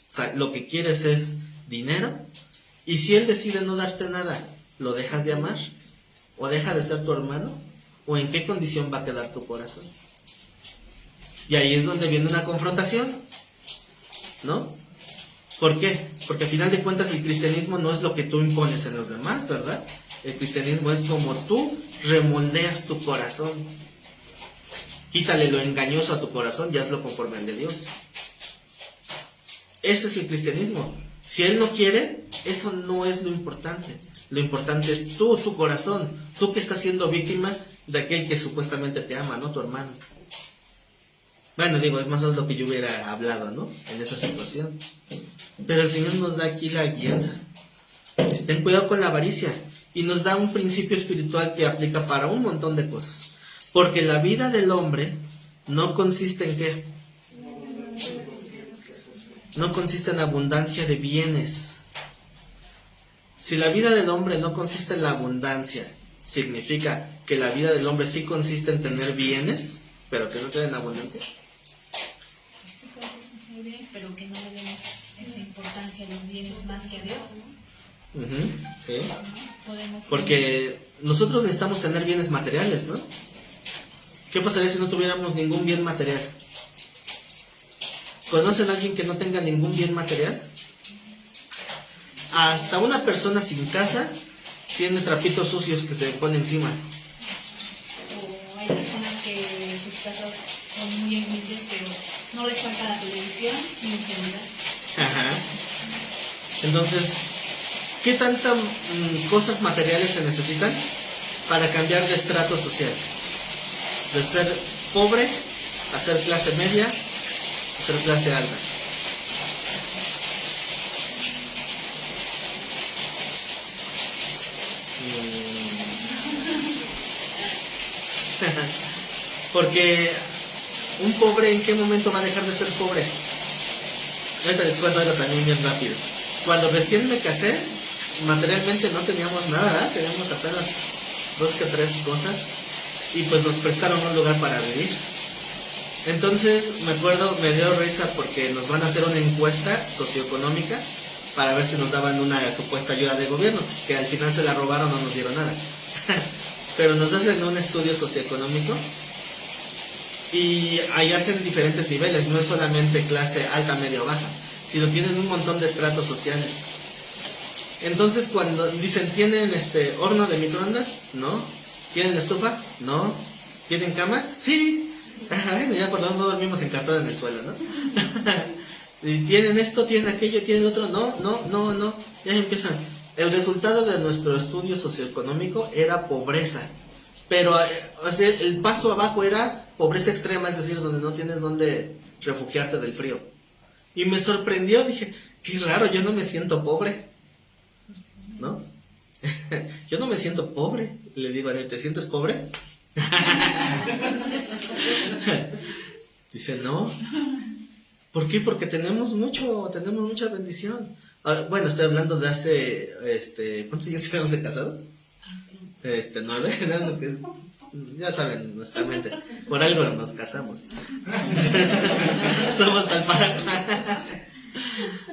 O sea, lo que quieres es dinero. Y si Él decide no darte nada, ¿lo dejas de amar? ¿O deja de ser tu hermano? ¿O en qué condición va a quedar tu corazón? Y ahí es donde viene una confrontación, ¿no? ¿Por qué? Porque al final de cuentas el cristianismo no es lo que tú impones en los demás, ¿verdad? El cristianismo es como tú remoldeas tu corazón. Quítale lo engañoso a tu corazón y hazlo conforme al de Dios. Ese es el cristianismo. Si Él no quiere, eso no es lo importante. Lo importante es tú, tu corazón, tú que estás siendo víctima de aquel que supuestamente te ama, ¿no? Tu hermano. Bueno, digo, es más o menos lo que yo hubiera hablado, ¿no? En esa situación. Pero el Señor nos da aquí la guianza. Ten cuidado con la avaricia. Y nos da un principio espiritual que aplica para un montón de cosas. Porque la vida del hombre no consiste en ¿qué? No consiste en abundancia de bienes. Si la vida del hombre no consiste en la abundancia, significa que la vida del hombre sí consiste en tener bienes, pero que no sea en abundancia. Sí consiste en tener bienes, pero que no le demos esa importancia a los bienes más que a Dios, ¿no? Sí. Podemos Porque nosotros necesitamos tener bienes materiales, ¿no? ¿Qué pasaría si no tuviéramos ningún bien material? ¿Conocen a alguien que no tenga ningún bien material? Hasta una persona sin casa tiene trapitos sucios que se le pone encima. O hay personas que sus casas son muy humildes, pero no les falta la televisión ni un celular. Ajá. Entonces, ¿qué tantas cosas materiales se necesitan para cambiar de estrato social? De ser pobre a ser clase media, a ser clase alta. Porque un pobre, ¿en qué momento va a dejar de ser pobre? Ahorita les cuento algo también bien rápido. Cuando recién me casé, materialmente no teníamos nada, ¿verdad? Teníamos apenas 2 que 3 cosas. Y pues nos prestaron un lugar para vivir. Entonces, me acuerdo, me dio risa porque nos van a hacer una encuesta socioeconómica para ver si nos daban una supuesta ayuda de gobierno, que al final se la robaron, no nos dieron nada. Pero nos hacen un estudio socioeconómico y ahí hacen diferentes niveles, no es solamente clase alta, media o baja, sino tienen un montón de estratos sociales. Entonces cuando dicen, ¿tienen horno de microondas? No. ¿Tienen estufa? No. ¿Tienen cama? Sí. Bueno, ya por lo menos no dormimos en cartón en el suelo, ¿no? ¿Tienen esto? ¿Tienen aquello? ¿Tienen otro? No. Ya empiezan. El resultado de nuestro estudio socioeconómico era pobreza. Pero el paso abajo era pobreza extrema, es decir, donde no tienes donde refugiarte del frío. Y me sorprendió, dije, qué raro, yo no me siento pobre, ¿no? Yo no me siento pobre. Le digo a él, ¿te sientes pobre? Dice, no. ¿Por qué? Porque tenemos mucha bendición. Bueno, estoy hablando de hace, ¿cuántos años tenemos de casados? 9. Ya saben, nuestra mente. Por algo nos casamos. Somos tal para.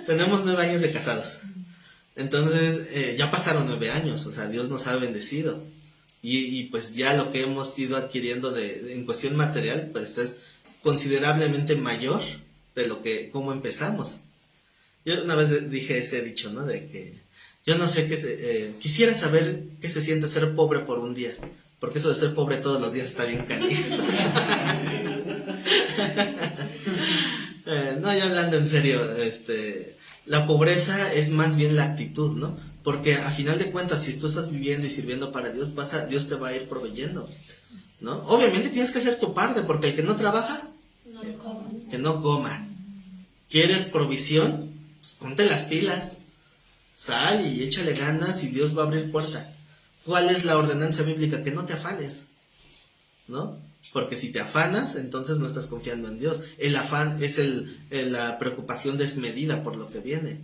Tenemos 9 años de casados. Entonces, ya pasaron 9 años. O sea, Dios nos ha bendecido. Y pues ya lo que hemos ido adquiriendo en cuestión material, pues es considerablemente mayor de lo que como empezamos. Yo una vez dije ese dicho, ¿no? De que yo no sé quisiera saber qué se siente ser pobre por un día, porque eso de ser pobre todos los días está bien canijo. No, ya hablando en serio, la pobreza es más bien la actitud, ¿no? Porque a final de cuentas, si tú estás viviendo y sirviendo para Dios, Dios te va a ir proveyendo, ¿no? Obviamente tienes que hacer tu parte, porque el que no trabaja, que no coma. ¿Quieres provisión? Pues ponte las pilas, sal y échale ganas y Dios va a abrir puerta. ¿Cuál es la ordenanza bíblica? Que no te afanes, ¿no? Porque si te afanas, entonces no estás confiando en Dios. El afán es la preocupación desmedida por lo que viene.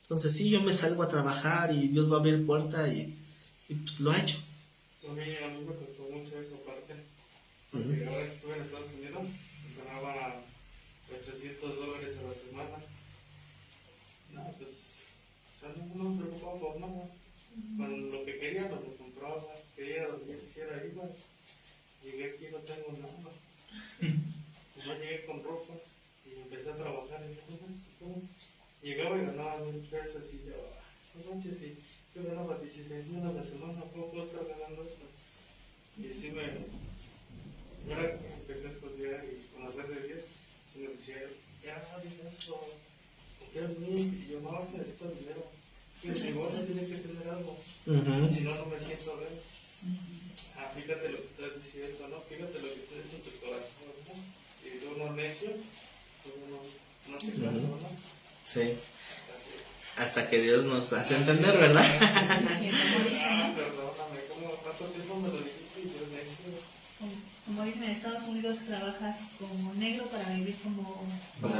Entonces sí, yo me salgo a trabajar y Dios va a abrir puerta y pues lo ha hecho. A mí me costó mucho esa parte. Porque ahora que estuve en Estados Unidos, ganaba $800 a la semana. No, pues, o sea, no me preocupaba por nada. Con lo que quería, lo compraba. Quería lo que quisiera, iba. Llegué aquí, no tengo nada. No llegué con ropa y empecé a trabajar. Y dije, llegaba y ganaba $1,000 y yo, son noches y yo ganaba 16,000 a la semana, ¿cómo puedo estar ganando esto? Y sí ahora que empecé a estudiar y conocer de Dios, sí me decía, ya digas esto, ¿qué es mío? Y yo, no, es que necesito dinero. Que el negocio tiene que tener algo. Ujú. Si no, no me siento bien. Fíjate lo que estás diciendo, ¿no? Fíjate lo que tienes en tu corazón, ¿no? Y tú no necio, tú no te casas, ¿no? Sí. Hasta que Dios nos hace entender, ¿verdad? Perdóname, ¿cómo tanto tiempo me lo dijiste y yo necio? Como dicen, en Estados Unidos trabajas como negro para vivir como... Como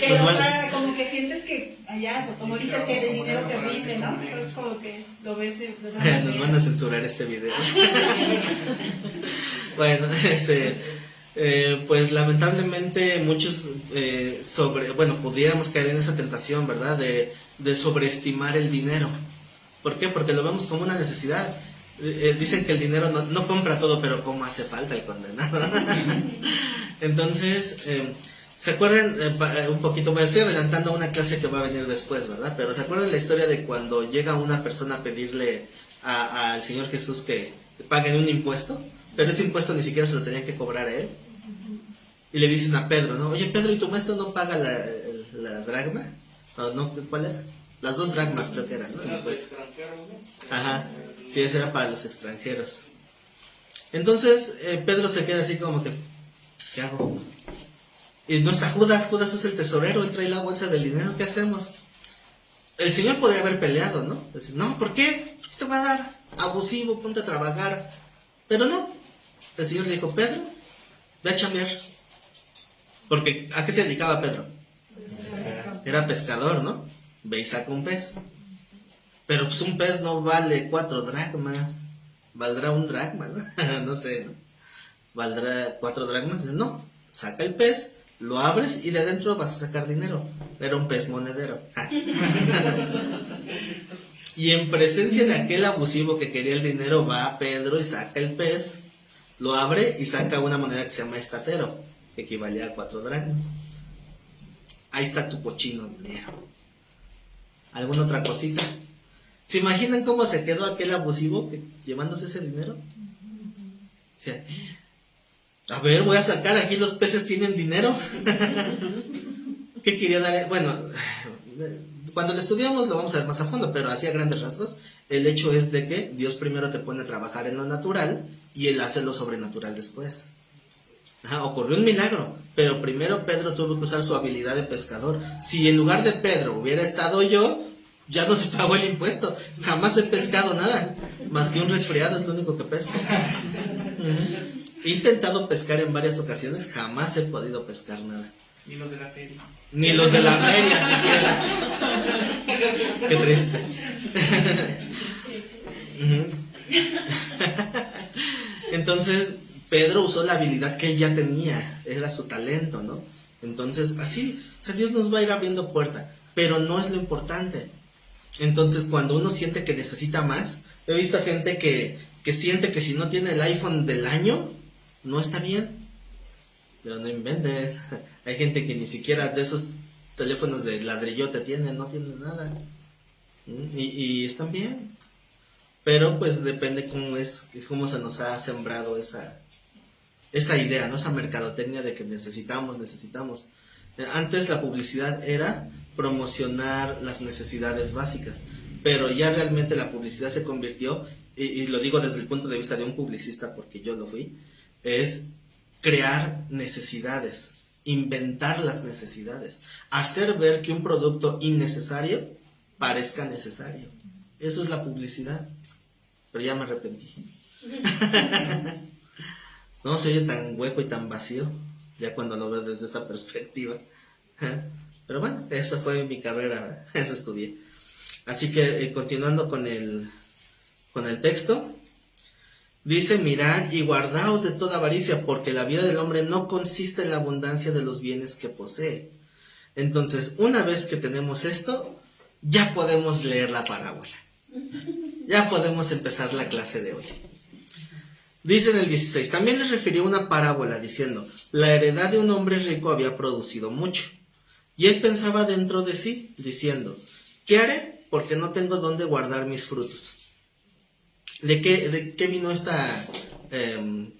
Que, Pues o bueno. sea, como que sientes que allá, pues, como dices que el dinero te rinde, ¿no? Entonces como que lo ves de otra manera. Nos van a censurar este video. Bueno, pues lamentablemente muchos pudiéramos caer en esa tentación, ¿verdad? De sobreestimar el dinero. ¿Por qué? Porque lo vemos como una necesidad. Dicen que el dinero no compra todo, pero como hace falta el condenado. Entonces, ¿se acuerdan un poquito? Me estoy adelantando a una clase que va a venir después, ¿verdad? Pero ¿se acuerdan la historia de cuando llega una persona a pedirle al Señor Jesús que paguen un impuesto? Pero ese impuesto ni siquiera se lo tenían que cobrar a él. Y le dicen a Pedro, ¿no? Oye, Pedro, ¿y tu maestro no paga la dracma? ¿O no? ¿Cuál era? Las 2 dracmas creo que eran, ¿no? El impuesto. Ajá, sí, ese era para los extranjeros. Entonces Pedro se queda así como que, ¿qué hago? Y no está Judas es el tesorero, él trae la bolsa del dinero, ¿qué hacemos? El Señor podría haber peleado, ¿no? Decir, no, ¿por qué? ¿Por qué te va a dar? Abusivo, ponte a trabajar. Pero no, el Señor le dijo, Pedro, ve a chambear. Porque, ¿a qué se dedicaba Pedro? Era pescador, ¿no? Ve y saca un pez. Pero pues un pez no vale 4 dracmas. Valdrá 1 dracma, ¿no? No sé, ¿no? ¿Valdrá 4 dracmas? No, saca el pez, lo abres y de adentro vas a sacar dinero. Era un pez monedero. Y en presencia de aquel abusivo que quería el dinero, va Pedro y saca el pez, lo abre y saca una moneda que se llama estatero, que equivale a 4 dracmas. Ahí está tu cochino dinero. ¿Alguna otra cosita? ¿Se imaginan cómo se quedó aquel abusivo llevándose ese dinero? O sea, a ver, voy a sacar, aquí los peces tienen dinero. ¿Qué quería dar? Bueno, cuando lo estudiamos lo vamos a ver más a fondo, pero así a grandes rasgos, el hecho es de que Dios primero te pone a trabajar en lo natural y Él hace lo sobrenatural después. Ocurrió un milagro, pero primero Pedro tuvo que usar su habilidad de pescador. Si en lugar de Pedro hubiera estado yo, ya no se pagó el impuesto. Jamás he pescado nada, más que un resfriado, es lo único que pesco. He intentado pescar en varias ocasiones, jamás he podido pescar nada. Ni los de la feria. Ni los de la feria siquiera. Qué triste. Entonces Pedro usó la habilidad que él ya tenía, era su talento, ¿no? Entonces así, o sea, Dios nos va a ir abriendo puerta, pero no es lo importante. Entonces cuando uno siente que necesita más, he visto gente que siente que si no tiene el iPhone del año, no está bien. Pero no inventes, hay gente que ni siquiera de esos teléfonos de ladrillote tienen, no tienen nada. Y están bien. Pero pues depende cómo se nos ha sembrado esa idea, ¿no? Esa mercadotecnia de que necesitamos. Antes la publicidad era promocionar las necesidades básicas, pero ya realmente la publicidad se convirtió, y lo digo desde el punto de vista de un publicista porque yo lo fui, es crear necesidades, inventar las necesidades, hacer ver que un producto innecesario parezca necesario. Eso es la publicidad. Pero ya me arrepentí. No se oye tan hueco y tan vacío, ya cuando lo veo desde esa perspectiva. Pero bueno, esa fue mi carrera, eso estudié. Así que continuando con el texto, dice, mirad y guardaos de toda avaricia, porque la vida del hombre no consiste en la abundancia de los bienes que posee. Entonces, una vez que tenemos esto, ya podemos leer la parábola. Ya podemos empezar la clase de hoy. Dice en el 16, también les refirió una parábola diciendo, la heredad de un hombre rico había producido mucho. Y él pensaba dentro de sí, diciendo, ¿qué haré? Porque no tengo dónde guardar mis frutos. ¿De qué vino esta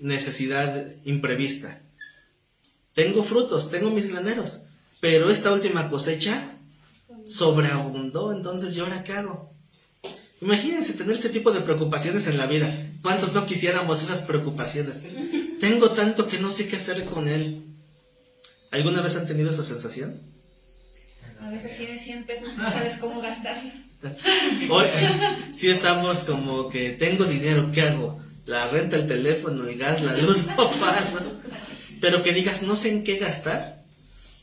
necesidad imprevista? Tengo frutos, tengo mis graneros, pero esta última cosecha sobreabundó, entonces ¿y ahora qué hago? Imagínense tener ese tipo de preocupaciones en la vida. ¿Cuántos no quisiéramos esas preocupaciones? Tengo tanto que no sé qué hacer con él. ¿Alguna vez han tenido esa sensación? A veces tienes 100 pesos y no sabes cómo gastarlos. Hoy sí estamos como que tengo dinero, ¿qué hago? La renta, el teléfono, el gas, la luz, no pago. Pero que digas, no sé en qué gastar.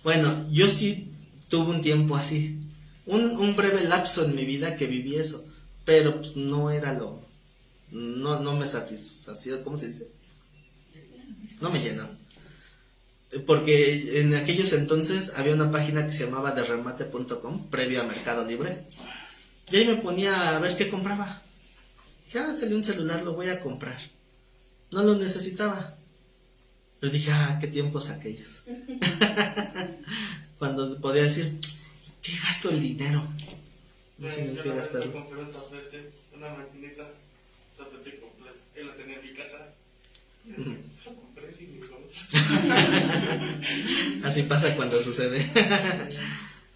Bueno, yo sí tuve un tiempo así. Un breve lapso en mi vida que viví eso. Pero pues, no era no me satisfació, ¿cómo se dice? No me llenó. Porque en aquellos entonces había una página que se llamaba derremate.com, previo a Mercado Libre. Y ahí me ponía a ver qué compraba. Dije, salió un celular, lo voy a comprar. No lo necesitaba. Pero dije, qué tiempos aquellos. Cuando podía decir, ¿qué gasto el dinero? No sé en qué gastarlo. Yo compré una maquinita, tapete completa, y la tenía en mi casa. Y así, lo compré sin mi Así pasa cuando sucede.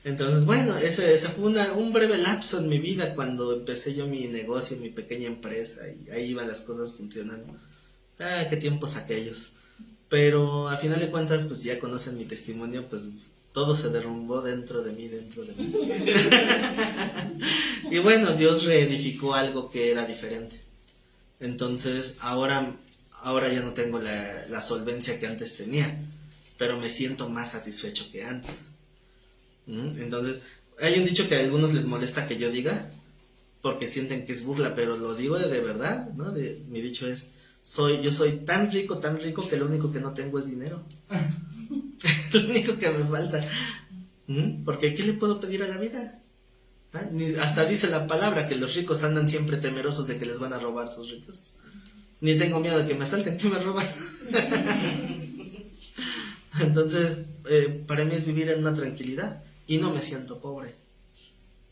Entonces, bueno, ese fue un breve lapso en mi vida cuando empecé yo mi negocio, mi pequeña empresa, y ahí iban las cosas funcionando. Qué tiempos aquellos. Pero a final de cuentas, pues ya conocen mi testimonio, pues todo se derrumbó dentro de mí. Y bueno, Dios reedificó algo que era diferente. Entonces, ahora ya no tengo la solvencia que antes tenía, pero me siento más satisfecho que antes. Entonces, hay un dicho que a algunos les molesta que yo diga, porque sienten que es burla, pero lo digo de verdad, ¿no? Mi dicho es, yo soy tan rico que lo único que no tengo es dinero. Lo único que me falta. Porque ¿qué le puedo pedir a la vida? Hasta dice la palabra que los ricos andan siempre temerosos de que les van a robar sus riquezas. Ni tengo miedo de que me asalten, que me roban. Entonces, para mí es vivir en una tranquilidad y no me siento pobre.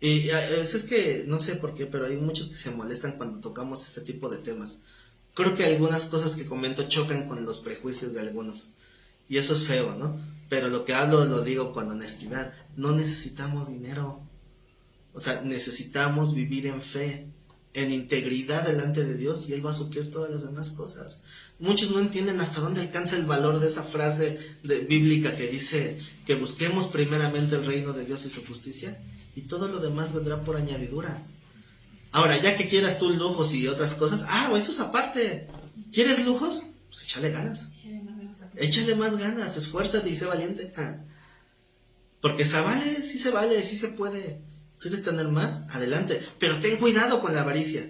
Y es que no sé por qué, pero hay muchos que se molestan cuando tocamos este tipo de temas. Creo que algunas cosas que comento chocan con los prejuicios de algunos. Y eso es feo, ¿no? Pero lo que hablo lo digo con honestidad. No necesitamos dinero. O sea, necesitamos vivir en fe, en integridad delante de Dios, y Él va a suplir todas las demás cosas. Muchos no entienden hasta dónde alcanza el valor de esa frase bíblica que dice que busquemos primeramente el reino de Dios y su justicia, y todo lo demás vendrá por añadidura. Ahora, ya que quieras tú lujos y otras cosas, eso es aparte. ¿Quieres lujos? Pues échale ganas. Échale más ganas, esfuérzate y sé valiente. Porque se vale, sí se puede. ¿Quieres tener más? Adelante. Pero ten cuidado con la avaricia,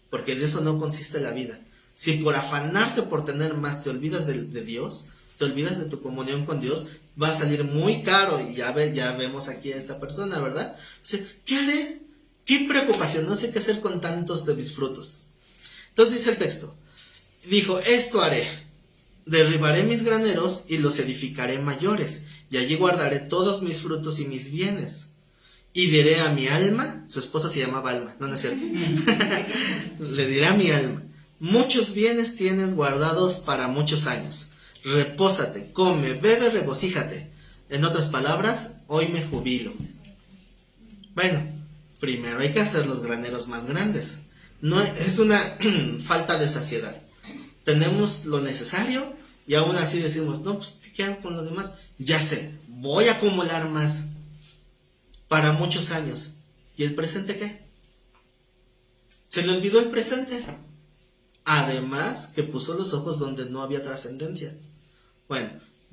porque de eso no consiste la vida. Si por afanarte por tener más te olvidas de Dios, te olvidas de tu comunión con Dios, va a salir muy caro. Y ya vemos aquí a esta persona, ¿verdad? O sea, ¿qué haré? ¿Qué preocupación? No sé qué hacer con tantos de mis frutos. Entonces dice el texto, dijo, esto haré, derribaré mis graneros y los edificaré mayores, y allí guardaré todos mis frutos y mis bienes. Y diré a mi alma, su esposa se llamaba Alma, no es cierto, le diré a mi alma, muchos bienes tienes guardados para muchos años, repósate, come, bebe, regocíjate. En otras palabras, hoy me jubilo. Bueno, primero hay que hacer los graneros más grandes. No es una falta de saciedad. Tenemos lo necesario y aún así decimos, no, pues ¿qué hago con lo demás? Ya sé, voy a acumular más para muchos años. ¿Y el presente qué? Se le olvidó el presente. Además que puso los ojos donde no había trascendencia. Bueno,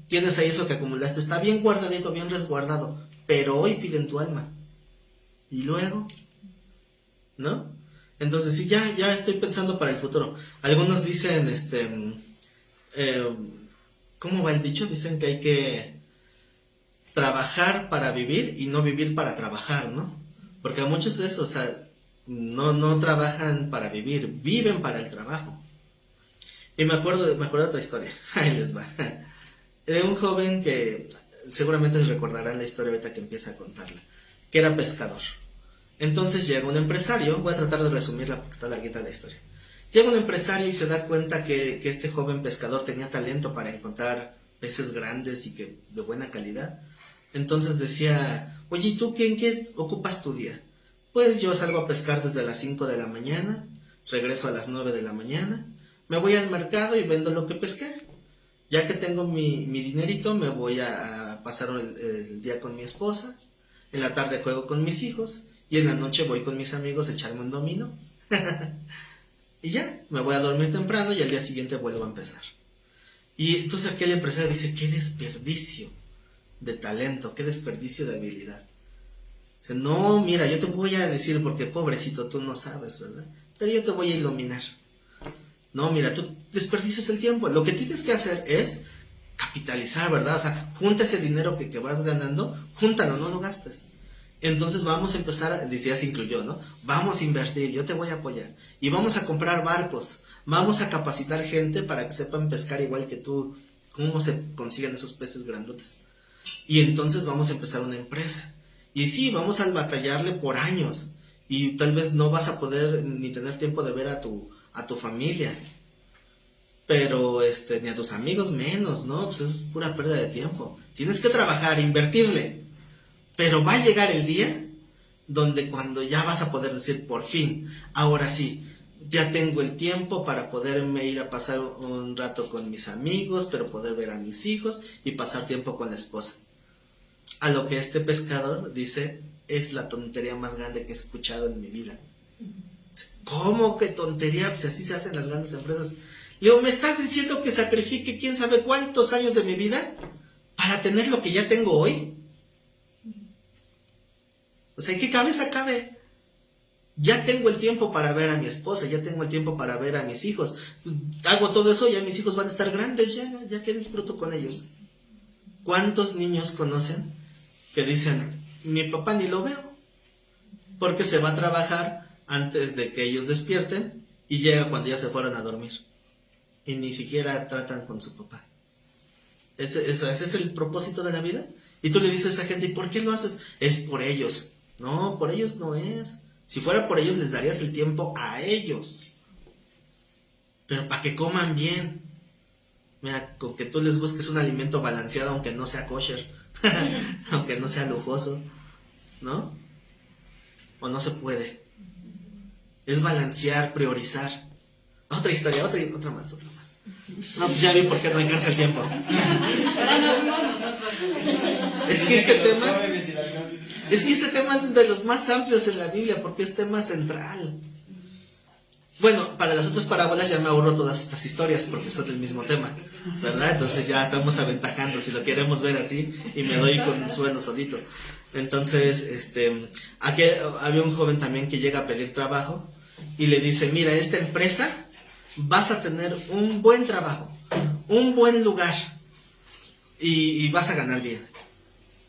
tienes ahí eso que acumulaste, está bien guardadito, bien resguardado, pero hoy piden tu alma. Y luego, ¿no? Entonces sí, ya estoy pensando para el futuro. Algunos dicen, ¿cómo va el dicho? Dicen que hay que trabajar para vivir y no vivir para trabajar, ¿no? Porque a muchos de esos, o sea, no trabajan para vivir, viven para el trabajo. Y me acuerdo de otra historia, ahí les va. De un joven que seguramente recordarán la historia ahorita que empieza a contarla, que era pescador. Entonces llega un empresario, voy a tratar de resumirla porque está larguita la historia. Llega un empresario y se da cuenta que este joven pescador tenía talento para encontrar peces grandes y que de buena calidad. Entonces decía, oye, ¿y tú en qué ocupas tu día? Pues yo salgo a pescar desde las 5 de la mañana, regreso a las 9 de la mañana, me voy al mercado y vendo lo que pesqué. Ya que tengo mi dinerito, me voy a pasar el día con mi esposa, en la tarde juego con mis hijos, y en la noche voy con mis amigos a echarme un dominó. Y ya, me voy a dormir temprano y al día siguiente vuelvo a empezar. Y entonces aquel empresario dice, qué desperdicio de talento, qué desperdicio de habilidad. Dice, no, mira, yo te voy a decir, porque pobrecito, tú no sabes, ¿verdad? Pero yo te voy a iluminar. No, mira, tú desperdicias el tiempo. Lo que tienes que hacer es capitalizar, ¿verdad? O sea, junta ese dinero que vas ganando, júntalo, no lo gastes. Entonces vamos a empezar, decía, se incluyó, ¿no? Vamos a invertir, yo te voy a apoyar. Y vamos a comprar barcos, vamos a capacitar gente para que sepan pescar igual que tú, cómo se consiguen esos peces grandotes. Y entonces vamos a empezar una empresa. Y sí, vamos a batallarle por años. Y tal vez no vas a poder ni tener tiempo de ver a tu familia. Pero ni a tus amigos menos, ¿no? Pues eso es pura pérdida de tiempo. Tienes que trabajar, invertirle. Pero va a llegar el día donde cuando ya vas a poder decir, por fin, ahora sí, ya tengo el tiempo para poderme ir a pasar un rato con mis amigos, pero poder ver a mis hijos y pasar tiempo con la esposa. A lo que este pescador dice, es la tontería más grande que he escuchado en mi vida. ¿Cómo que tontería? Pues así se hacen las grandes empresas. Le digo, ¿me estás diciendo que sacrifique quién sabe cuántos años de mi vida para tener lo que ya tengo hoy? O sea, ¿en qué cabeza cabe? Ya tengo el tiempo para ver a mi esposa, ya tengo el tiempo para ver a mis hijos. Hago todo eso, ya mis hijos van a estar grandes, ya que disfruto con ellos. ¿Cuántos niños conocen que dicen, mi papá ni lo veo? Porque se va a trabajar antes de que ellos despierten y llega cuando ya se fueron a dormir. Y ni siquiera tratan con su papá. ¿Ese es el propósito de la vida? Y tú le dices a esa gente, ¿y por qué lo haces? Es por ellos. No, por ellos no es. Si fuera por ellos, les darías el tiempo a ellos. Pero para que coman bien. Mira, con que tú les busques un alimento balanceado, aunque no sea kosher, aunque no sea lujoso, ¿no? O no se puede. Es balancear, priorizar. Otra historia, otra más. No, pues ya vi por qué no alcanza el tiempo. Ahora nos vemos nosotros. Es que este tema es de los más amplios en la Biblia, porque es tema central. Bueno, para las otras parábolas ya me ahorro todas estas historias, porque son del mismo tema, ¿verdad? Entonces ya estamos aventajando, si lo queremos ver así, y me doy consuelo solito. Entonces, aquí había un joven también que llega a pedir trabajo, y le dice, mira, esta empresa, vas a tener un buen trabajo, un buen lugar, y vas a ganar bien.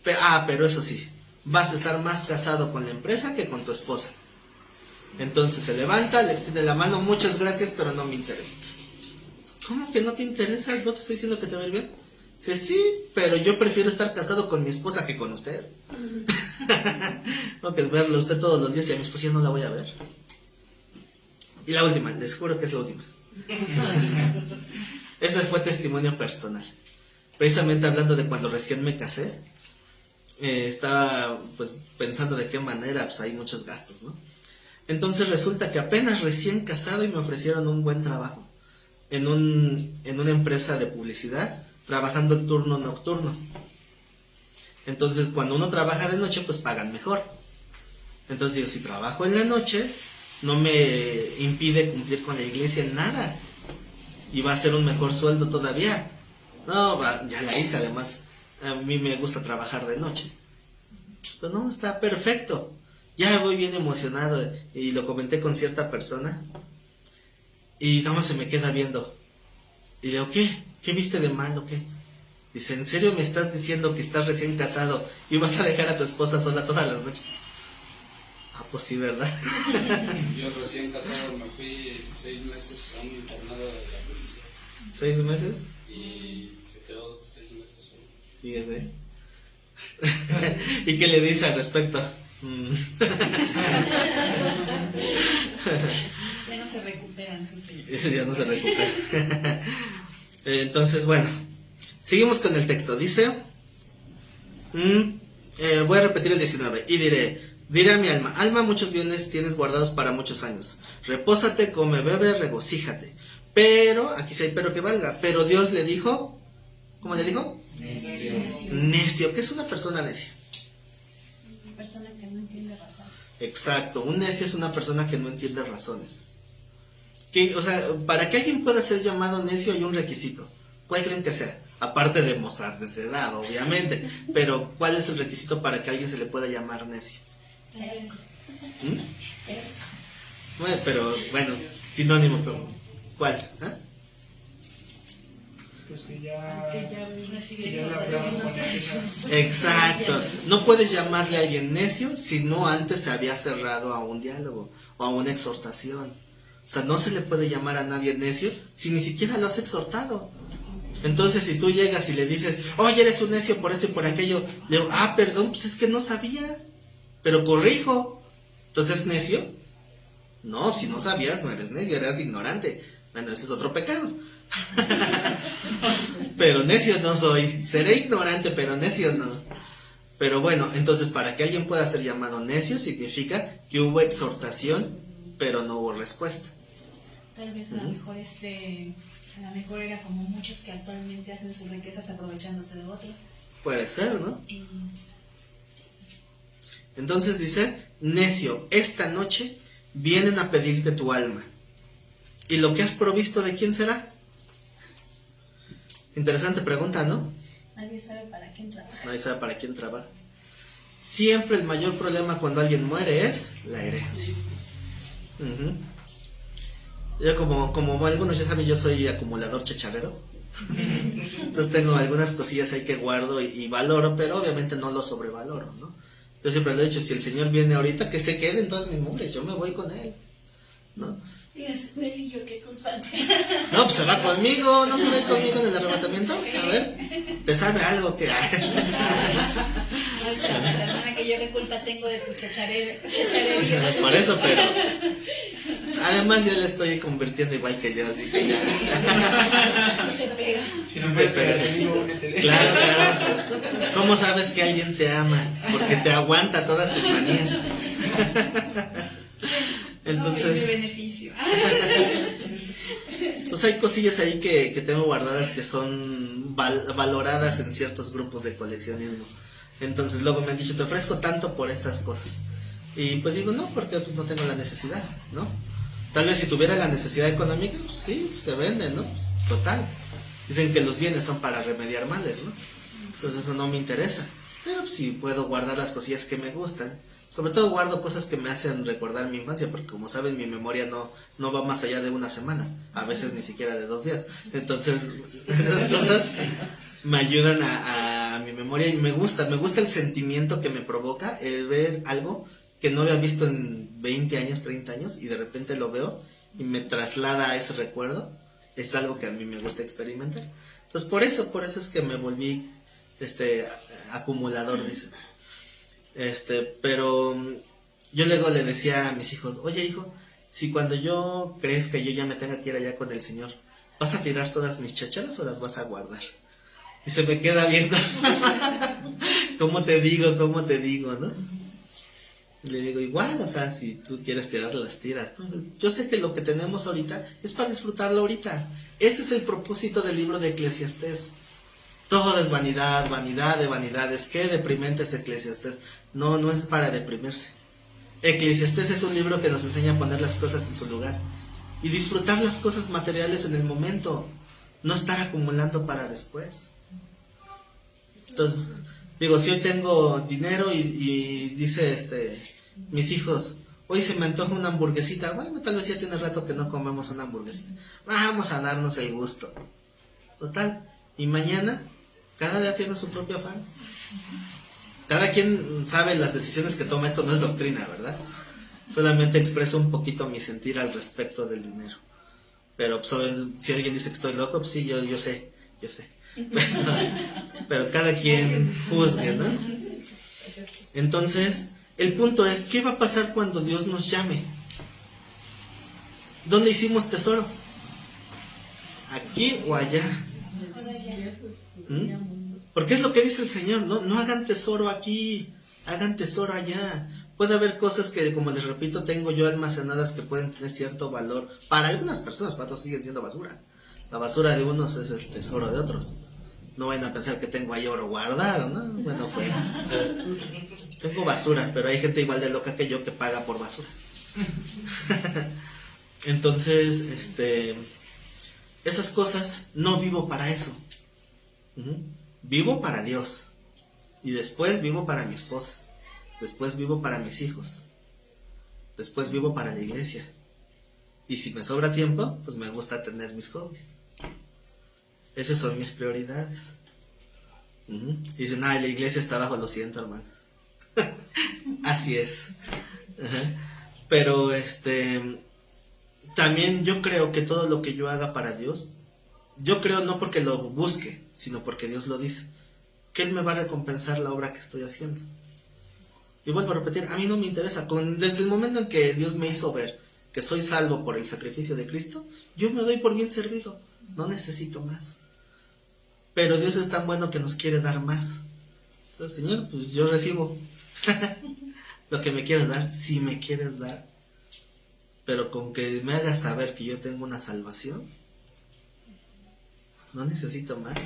Pero eso sí, vas a estar más casado con la empresa que con tu esposa. Entonces se levanta, le extiende la mano, muchas gracias, pero no me interesa. ¿Cómo que no te interesa? ¿No te estoy diciendo que te va a ir bien? Dice, sí, pero yo prefiero estar casado con mi esposa que con usted. No, que verlo a usted todos los días y a mi esposa ya no la voy a ver. Y la última, les juro que es la última. Este fue testimonio personal. Precisamente hablando de cuando recién me casé, estaba pues pensando de qué manera, pues hay muchos gastos, ¿no? Entonces resulta que apenas recién casado y me ofrecieron un buen trabajo en una empresa de publicidad, trabajando el turno nocturno. Entonces cuando uno trabaja de noche, pues pagan mejor. Entonces digo, si trabajo en la noche, no me impide cumplir con la iglesia en nada. Y va a ser un mejor sueldo todavía. No, ya la hice, además a mí me gusta trabajar de noche. Pero no, está perfecto. Ya voy bien emocionado y lo comenté con cierta persona y nada más se me queda viendo. Y le digo, ¿qué? ¿Qué viste de mal o qué? Dice, ¿en serio me estás diciendo que estás recién casado y vas a dejar a tu esposa sola todas las noches? Ah, pues sí, ¿verdad? Yo recién casado me fui 6 meses a un internado de la policía. ¿6 meses? Y se quedó 6 meses solo. Fíjese. ¿Y qué le dice al respecto? Ya no se recuperan, eso sí. Ya no se recupera. Entonces, bueno, seguimos con el texto. Dice, Voy a repetir el 19. Y diré a mi alma, alma, muchos bienes tienes guardados para muchos años. Repósate, come, bebe, regocíjate. Pero, aquí sí hay pero que valga. Pero Dios le dijo, ¿cómo le dijo? Necio. Necio. ¿Qué es una persona necia? Una persona que no entiende razones. Exacto, un necio es una persona que no entiende razones. O sea, para que alguien pueda ser llamado necio hay un requisito. ¿Cuál creen que sea? Aparte de mostrar necedad, obviamente. Pero, ¿cuál es el requisito para que a alguien se le pueda llamar necio? Terco. Bueno, pero, bueno, sinónimo, pero ¿cuál? ¿Ah? Pues que ya Recibir le hablaron exhortación. con esa. Exacto. No puedes llamarle a alguien necio si no antes se había cerrado a un diálogo o a una exhortación. O sea, no se le puede llamar a nadie necio si ni siquiera lo has exhortado. Entonces, si tú llegas y le dices, oye, eres un necio por esto y por aquello, le digo, perdón, pues es que no sabía, pero corrijo. Entonces, ¿necio? No, si no sabías, no eres necio, eres ignorante. Bueno, ese es otro pecado. Pero necio no soy. Seré ignorante, pero necio no. Pero bueno, entonces para que alguien pueda ser llamado necio significa que hubo exhortación, pero no hubo respuesta. Tal vez a lo mejor a lo mejor era como muchos que actualmente hacen sus riquezas aprovechándose de otros. Puede ser, ¿no? Y Entonces dice, necio, esta noche vienen a pedirte tu alma. ¿Y lo que has provisto de quién será? Interesante pregunta, ¿no? Nadie sabe para quién trabaja. Nadie sabe para quién trabaja. Siempre el mayor problema cuando alguien muere es la herencia. Ujú. Yo como algunos ya saben, yo soy acumulador chacharero. Entonces tengo algunas cosillas ahí que guardo y valoro, pero obviamente no lo sobrevaloro, ¿no? Yo siempre le he dicho, si el Señor viene ahorita, que se queden todas mis mugres, yo me voy con Él, ¿no? Y es y yo qué culpa tengo. No, pues se va conmigo, ¿no se va conmigo en el arrebatamiento? A ver, ¿te sabe algo que...? no dice la hermana que yo qué culpa tengo de tu chacharería. Por eso, pero... Además ya le estoy convirtiendo igual que yo, así que ya... Así se pega. Si no puedes pegar conmigo, únete. Claro, claro. ¿Cómo sabes que alguien te ama? Porque te aguanta todas tus manías. Es mi Entonces, beneficio. pues hay cosillas ahí que tengo guardadas que son valoradas en ciertos grupos de coleccionismo. Entonces luego me han dicho, te ofrezco tanto por estas cosas. Y pues digo, no, porque pues no tengo la necesidad, ¿no? Tal vez si tuviera la necesidad económica, pues sí, se venden, ¿no? Pues, total. Dicen que los bienes son para remediar males, ¿no? Entonces eso no me interesa. Pero pues, sí puedo guardar las cosillas que me gustan. Sobre todo guardo cosas que me hacen recordar mi infancia, porque como saben mi memoria no va más allá de una semana, a veces ni siquiera de 2 días. Entonces esas cosas me ayudan a mi memoria y me gusta el sentimiento que me provoca el ver algo que no había visto en 20 años, 30 años y de repente lo veo y me traslada a ese recuerdo. Es algo que a mí me gusta experimentar. Entonces por eso es que me volví acumulador, dice. Pero yo luego le decía a mis hijos, oye hijo, si cuando yo crezca yo ya me tenga que ir allá con el Señor, ¿vas a tirar todas mis chácharas o las vas a guardar? Y se me queda viendo, ¿cómo te digo, no? Y le digo, igual, o sea, si tú quieres tirar, las tiras. Yo sé que lo que tenemos ahorita es para disfrutarlo ahorita. Ese es el propósito del libro de Eclesiastés. Todo es vanidad, vanidad de vanidades. Qué deprimente es Eclesiastés. No es para deprimirse. Eclesiastés es un libro que nos enseña a poner las cosas en su lugar y disfrutar las cosas materiales en el momento, no estar acumulando para después. Entonces, digo, si hoy tengo dinero y dice mis hijos, hoy se me antoja una hamburguesita, bueno, tal vez ya tiene rato que no comemos una hamburguesita, vamos a darnos el gusto. Total, y mañana cada día tiene su propio afán. Cada quien sabe las decisiones que toma. Esto no es doctrina, ¿verdad? Solamente expreso un poquito mi sentir al respecto del dinero. Pero pues, si alguien dice que estoy loco, pues sí, yo sé. Pero cada quien juzgue, ¿no? Entonces, el punto es, ¿qué va a pasar cuando Dios nos llame? ¿Dónde hicimos tesoro? ¿Aquí o allá? ¿Mm? Porque es lo que dice el Señor, no hagan tesoro aquí, hagan tesoro allá. Puede haber cosas que, como les repito, tengo yo almacenadas que pueden tener cierto valor. Para algunas personas, para otros siguen siendo basura. La basura de unos es el tesoro de otros. No vayan a pensar que tengo ahí oro guardado, ¿no? Bueno, tengo basura, pero hay gente igual de loca que yo que paga por basura. Entonces, esas cosas, no vivo para eso. Vivo para Dios. Y después vivo para mi esposa. Después vivo para mis hijos. Después vivo para la iglesia. Y si me sobra tiempo, pues me gusta tener mis hobbies. Esas son mis prioridades. Y dicen, la iglesia está abajo, lo siento, hermanos. Así es. Pero también yo creo que todo lo que yo haga para Dios, yo creo no porque lo busque, sino porque Dios lo dice, que Él me va a recompensar la obra que estoy haciendo. Y vuelvo a repetir, a mí no me interesa. Desde el momento en que Dios me hizo ver que soy salvo por el sacrificio de Cristo, yo me doy por bien servido. No necesito más. Pero Dios es tan bueno que nos quiere dar más. Entonces, Señor, pues yo recibo lo que me quieres dar, si me quieres dar. Pero con que me hagas saber que yo tengo una salvación, no necesito más.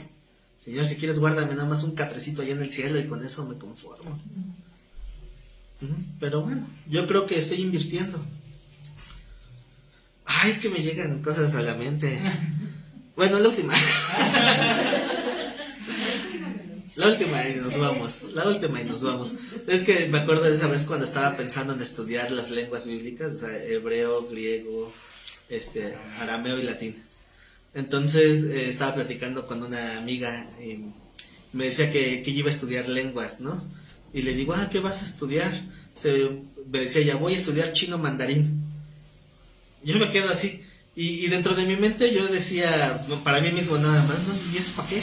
Señor, si quieres guárdame nada más un catrecito allá en el cielo y con eso me conformo. Pero bueno, yo creo que estoy invirtiendo. Ay, es que me llegan cosas a la mente. Bueno, la última. La última y nos vamos. Es que me acuerdo de esa vez cuando estaba pensando en estudiar las lenguas bíblicas, o sea, hebreo, griego, arameo y latín. Entonces estaba platicando con una amiga y me decía que iba a estudiar lenguas, ¿no? Y le digo, ¿qué vas a estudiar? Me decía, ya voy a estudiar chino mandarín. Yo me quedo así. Y dentro de mi mente yo decía, para mí mismo nada más, ¿no? ¿Y eso para qué?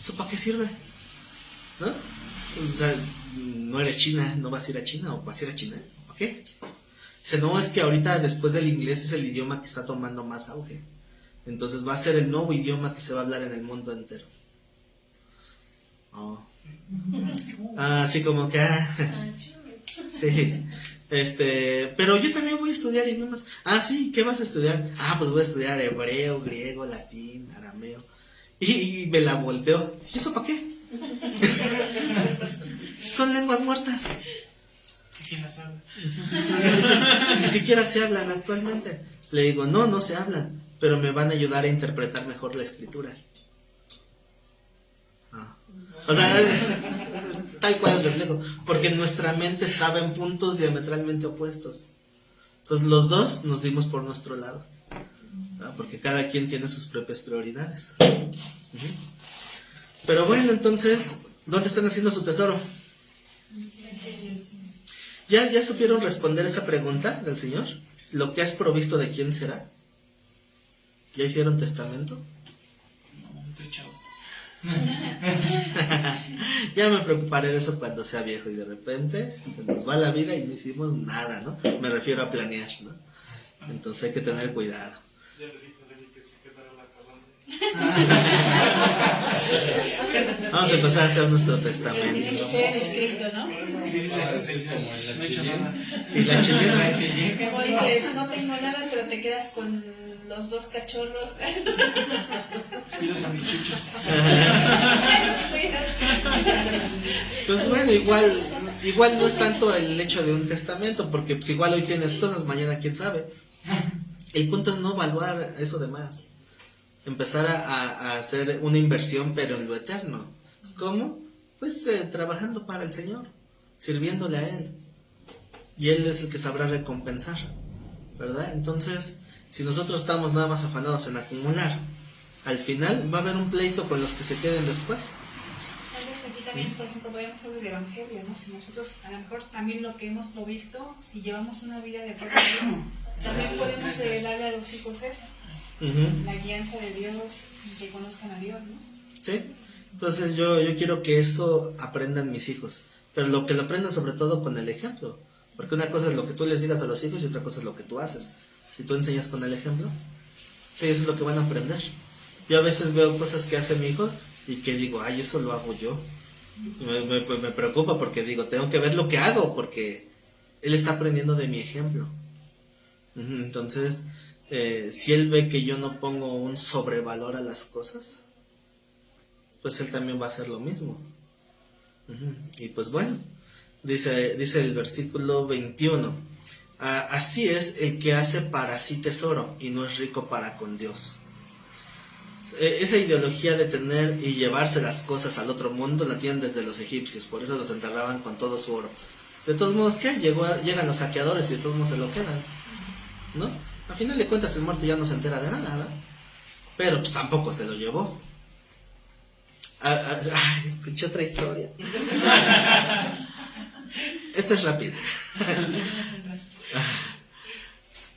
¿Eso para qué sirve? ¿No? O sea, no eres china, no vas a ir a China o vas a ir a China. ¿Para qué? Dice, no, es que ahorita después del inglés es el idioma que está tomando más auge. Entonces va a ser el nuevo idioma que se va a hablar en el mundo entero. Oh. Así como que sí. Pero yo también voy a estudiar idiomas. Sí, ¿qué vas a estudiar? Pues voy a estudiar hebreo, griego, latín, arameo. Y me la volteo. ¿Y eso para qué? Son lenguas muertas. ¿Quién las habla? Ni siquiera se hablan actualmente. Le digo, no se hablan, pero me van a ayudar a interpretar mejor la escritura. O sea, tal cual el reflejo, porque nuestra mente estaba en puntos diametralmente opuestos. Entonces los dos nos dimos por nuestro lado, porque cada quien tiene sus propias prioridades. Pero bueno, entonces, ¿dónde están haciendo su tesoro? ¿Ya supieron responder esa pregunta del Señor? ¿Lo que has provisto de quién será? ¿Ya hicieron testamento? No, estoy chavo. Ya me preocuparé de eso cuando sea viejo y de repente se nos va la vida y no hicimos nada, ¿no? Me refiero a planear, ¿no? Entonces hay que tener cuidado. Ya le dije que sí quedara la acabante. Vamos a empezar a hacer nuestro Tiene testamento. que ser escrito, ¿no? Crisis Es existencial. como en la No he hecho chilena. nada. Y la chilena. Como dices, no tengo nada, pero te quedas con los 2 cachorros. Cuidas a mis chuchos. Entonces bueno, igual no es tanto el hecho de un testamento, porque pues igual hoy tienes cosas, mañana quién sabe. El punto es no evaluar eso de más. Empezar a hacer una inversión, pero en lo eterno. ¿Cómo? Pues trabajando para el Señor, sirviéndole a Él. Y Él es el que sabrá recompensar, ¿verdad? Entonces, si nosotros estamos nada más afanados en acumular, al final va a haber un pleito con los que se queden después. Tal vez aquí también, por ejemplo, podríamos hablar del Evangelio, ¿no? Si nosotros, a lo mejor también lo que hemos provisto, si llevamos una vida de prueba de Dios, también podemos darle a los hijos eso. La guianza de Dios, que conozcan a Dios, ¿no? Sí, entonces yo quiero que eso aprendan mis hijos, pero lo que lo aprendan sobre todo con el ejemplo, porque una cosa es lo que tú les digas a los hijos y otra cosa es lo que tú haces. Si tú enseñas con el ejemplo, sí, eso es lo que van a aprender. Yo a veces veo cosas que hace mi hijo y que digo, ay, eso lo hago yo. Me preocupa porque digo, tengo que ver lo que hago, porque él está aprendiendo de mi ejemplo. Entonces, si él ve que yo no pongo un sobrevalor a las cosas, pues él también va a hacer lo mismo. Y pues bueno, dice el versículo 21, así es el que hace para sí tesoro y no es rico para con Dios. Esa ideología de tener y llevarse las cosas al otro mundo la tienen desde los egipcios, por eso los enterraban con todo su oro. De todos modos, ¿qué? Llegan los saqueadores y de todos modos se lo quedan, ¿no? A final de cuentas el muerto ya no se entera de nada, ¿verdad? Pero pues tampoco se lo llevó. Escuché otra historia. Esta es rápida.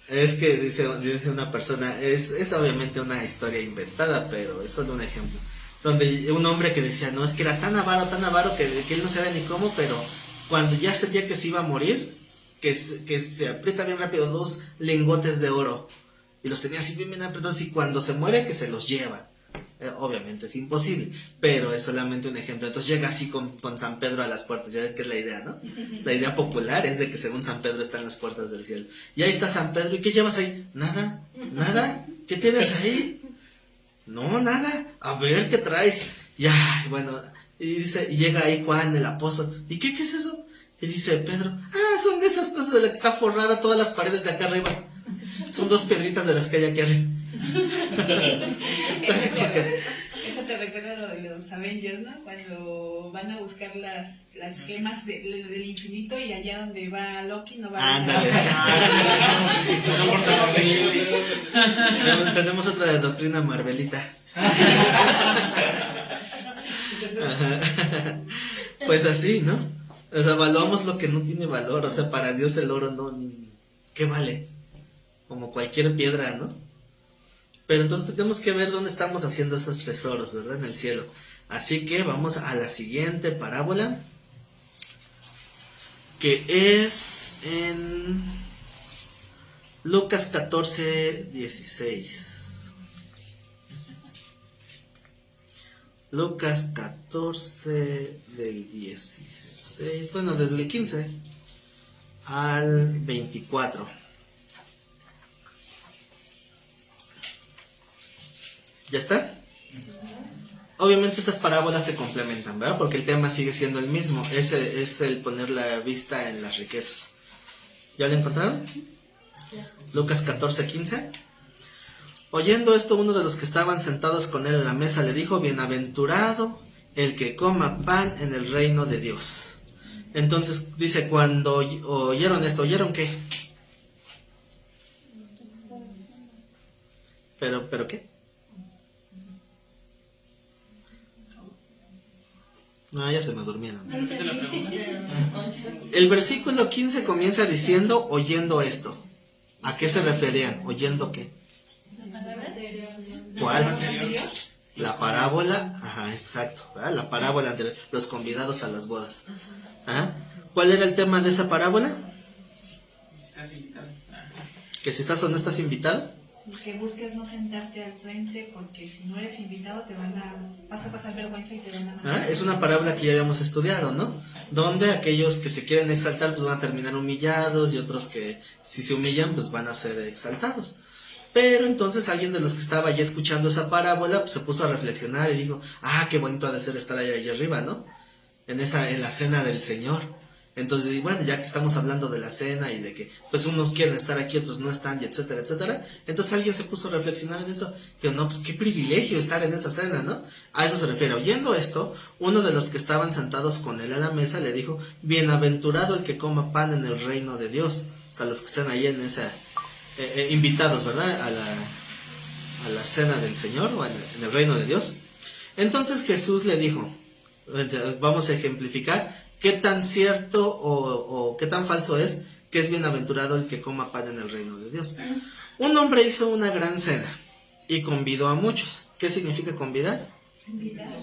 Es que dice una persona, es obviamente una historia inventada, pero es solo un ejemplo. Donde un hombre que decía, no, es que era tan avaro que él no sabía ni cómo, pero cuando ya sentía que se iba a morir, que se aprieta bien rápido 2 lingotes de oro, y los tenía así bien apretados, y cuando se muere que se los lleva. Obviamente es imposible, pero es solamente un ejemplo. Entonces llega así con San Pedro a las puertas. Ya ves que es la idea, ¿no? La idea popular es de que según San Pedro está en las puertas del cielo. Y ahí está San Pedro. ¿Y qué llevas ahí? Nada. ¿Qué tienes ahí? No, nada. A ver, ¿qué traes? Ya, bueno. Y llega ahí Juan, el apóstol. ¿Y qué es eso? Y dice Pedro, son de esas cosas de las que está forrada todas las paredes de acá arriba. Son 2 piedritas de las que hay aquí arriba. Eso te recuerda lo de los Avengers, ¿no? Cuando van a buscar las gemas del infinito y allá donde va Loki no va Ándale. Tenemos otra de doctrina Marvelita. Pues así, ¿no? O sea, evaluamos lo que no tiene valor. O sea, para Dios el oro no... ¿Qué vale? Como cualquier piedra, ¿no? Pero entonces tenemos que ver dónde estamos haciendo esos tesoros, ¿verdad? En el cielo. Así que vamos a la siguiente parábola, que es en Lucas 14:16. Lucas 14 del 16, bueno, desde el 15 al 24. ¿Ya está? Obviamente estas parábolas se complementan, ¿verdad? Porque el tema sigue siendo el mismo. Es el poner la vista en las riquezas. ¿Ya lo encontraron? Lucas 14:15. Oyendo esto, uno de los que estaban sentados con él en la mesa le dijo, bienaventurado el que coma pan en el reino de Dios. Entonces dice, cuando oyeron esto, ¿oyeron qué? ¿Pero qué? No, ya se me durmieron. El versículo 15 comienza diciendo, oyendo esto. ¿A qué se referían? ¿Oyendo qué? ¿Cuál? La parábola, exacto, ¿verdad? La parábola anterior, los convidados a las bodas. ¿Cuál era el tema de esa parábola? Estás invitado. ¿Que si estás o no estás invitado? Que busques no sentarte al frente, porque si no eres invitado vas a pasar vergüenza y te van a mandar. Es una parábola que ya habíamos estudiado, ¿no? Donde aquellos que se quieren exaltar pues van a terminar humillados, y otros que si se humillan pues van a ser exaltados. Pero entonces alguien de los que estaba ya escuchando esa parábola pues se puso a reflexionar y dijo, qué bonito ha de ser estar allá arriba, ¿no? En la cena del Señor. Entonces, bueno, ya que estamos hablando de la cena y de que pues unos quieren estar aquí, otros no están, y etcétera, etcétera, entonces alguien se puso a reflexionar en eso, que no, pues qué privilegio estar en esa cena, ¿no? A eso se refiere. Oyendo esto, uno de los que estaban sentados con él a la mesa le dijo, bienaventurado el que coma pan en el reino de Dios. O sea, los que están ahí en esa, invitados, ¿verdad? A la cena del Señor, o en el reino de Dios. Entonces Jesús le dijo, vamos a ejemplificar, ¿qué tan cierto o qué tan falso es que es bienaventurado el que coma pan en el reino de Dios? Un hombre hizo una gran cena y convidó a muchos. ¿Qué significa convidar?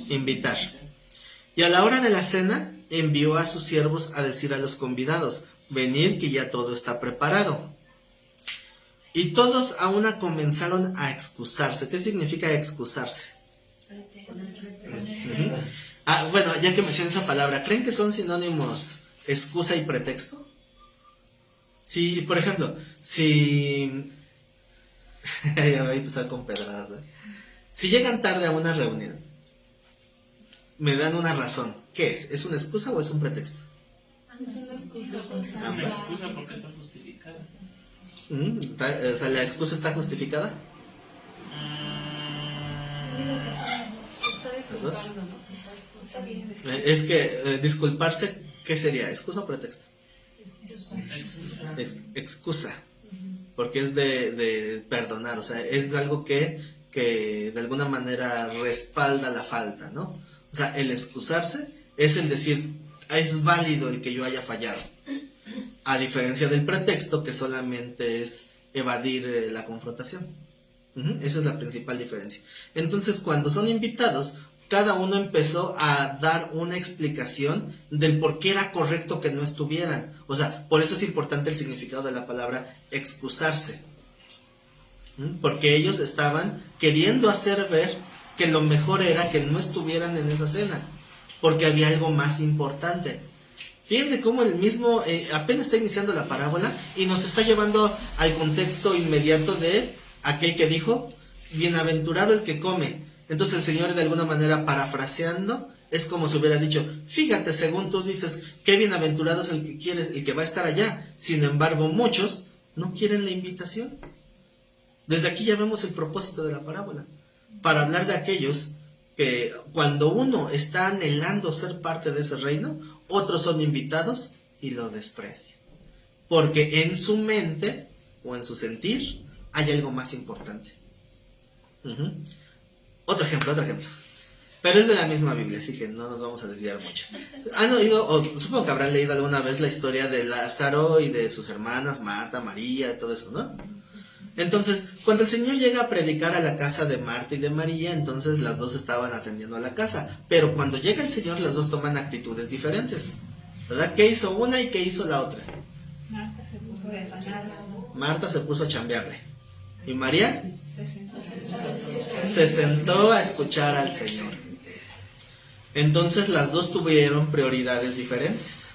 Invitar. Y a la hora de la cena envió a sus siervos a decir a los convidados, venid que ya todo está preparado. Y todos a una comenzaron a excusarse. ¿Qué significa excusarse? Ujú. Bueno, ya que mencioné esa palabra, ¿creen que son sinónimos excusa y pretexto? Si, por ejemplo, si... ya voy a empezar con pedradas, ¿eh? Si llegan tarde a una reunión, me dan una razón. ¿Qué es? ¿Es una excusa o es un pretexto? Es una excusa. Es una excusa porque está justificada. O sea, ¿la excusa está justificada? Está disculpando, ¿no? Está bien. Es que disculparse, ¿qué sería? ¿Excusa o pretexto? Es excusa, porque es de perdonar, o sea, es algo que de alguna manera respalda la falta, ¿no? O sea, el excusarse es el decir, es válido el que yo haya fallado, a diferencia del pretexto que solamente es evadir la confrontación. Esa es la principal diferencia. Entonces, cuando son invitados, cada uno empezó a dar una explicación del por qué era correcto que no estuvieran. O sea, por eso es importante el significado de la palabra excusarse. Porque ellos estaban queriendo hacer ver que lo mejor era que no estuvieran en esa cena, porque había algo más importante. Fíjense cómo el mismo apenas está iniciando la parábola y nos está llevando al contexto inmediato de aquel que dijo, bienaventurado el que come. Entonces el Señor, de alguna manera parafraseando, es como si hubiera dicho, fíjate, según tú dices, qué bienaventurado es el que quieres, el que va a estar allá. Sin embargo, muchos no quieren la invitación. Desde aquí ya vemos el propósito de la parábola, para hablar de aquellos que cuando uno está anhelando ser parte de ese reino, otros son invitados y lo desprecian. Porque en su mente o en su sentir hay algo más importante. Otro ejemplo. Pero es de la misma Biblia, así que no nos vamos a desviar mucho. ¿Han oído, o supongo que habrán leído alguna vez la historia de Lázaro y de sus hermanas, Marta, María, todo eso, ¿no? Entonces, cuando el Señor llega a predicar a la casa de Marta y de María, entonces las dos estaban atendiendo a la casa. Pero cuando llega el Señor, las dos toman actitudes diferentes, ¿verdad? ¿Qué hizo una y qué hizo la otra? Marta se puso de afanada. Marta se puso a chambearle. ¿Y María? Se sentó a escuchar al Señor. Entonces las dos tuvieron prioridades diferentes,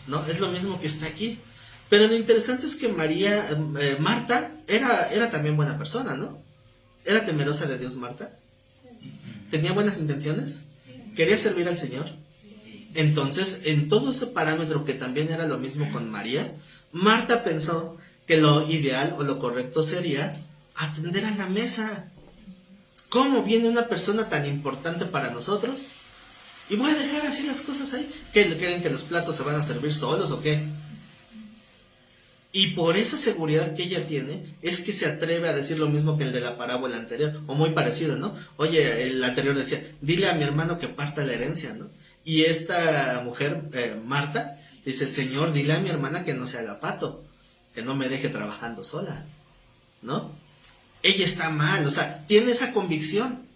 ¿no? Es lo mismo que está aquí. Pero lo interesante es que Marta era también buena persona, ¿no? ¿Era temerosa de Dios Marta? ¿Tenía buenas intenciones? ¿Quería servir al Señor? Entonces, en todo ese parámetro que también era lo mismo con María, Marta pensó que lo ideal o lo correcto sería atender a la mesa. ¿Cómo viene una persona tan importante para nosotros? Y voy a dejar así las cosas ahí. ¿Qué, creen que los platos se van a servir solos o qué? Y por esa seguridad que ella tiene, es que se atreve a decir lo mismo que el de la parábola anterior, o muy parecido, ¿no? Oye, el anterior decía, dile a mi hermano que parta la herencia, ¿no? Y esta mujer, Marta, dice, Señor, dile a mi hermana que no se haga pato, que no me deje trabajando sola, ¿no? Ella está mal, o sea, tiene esa convicción.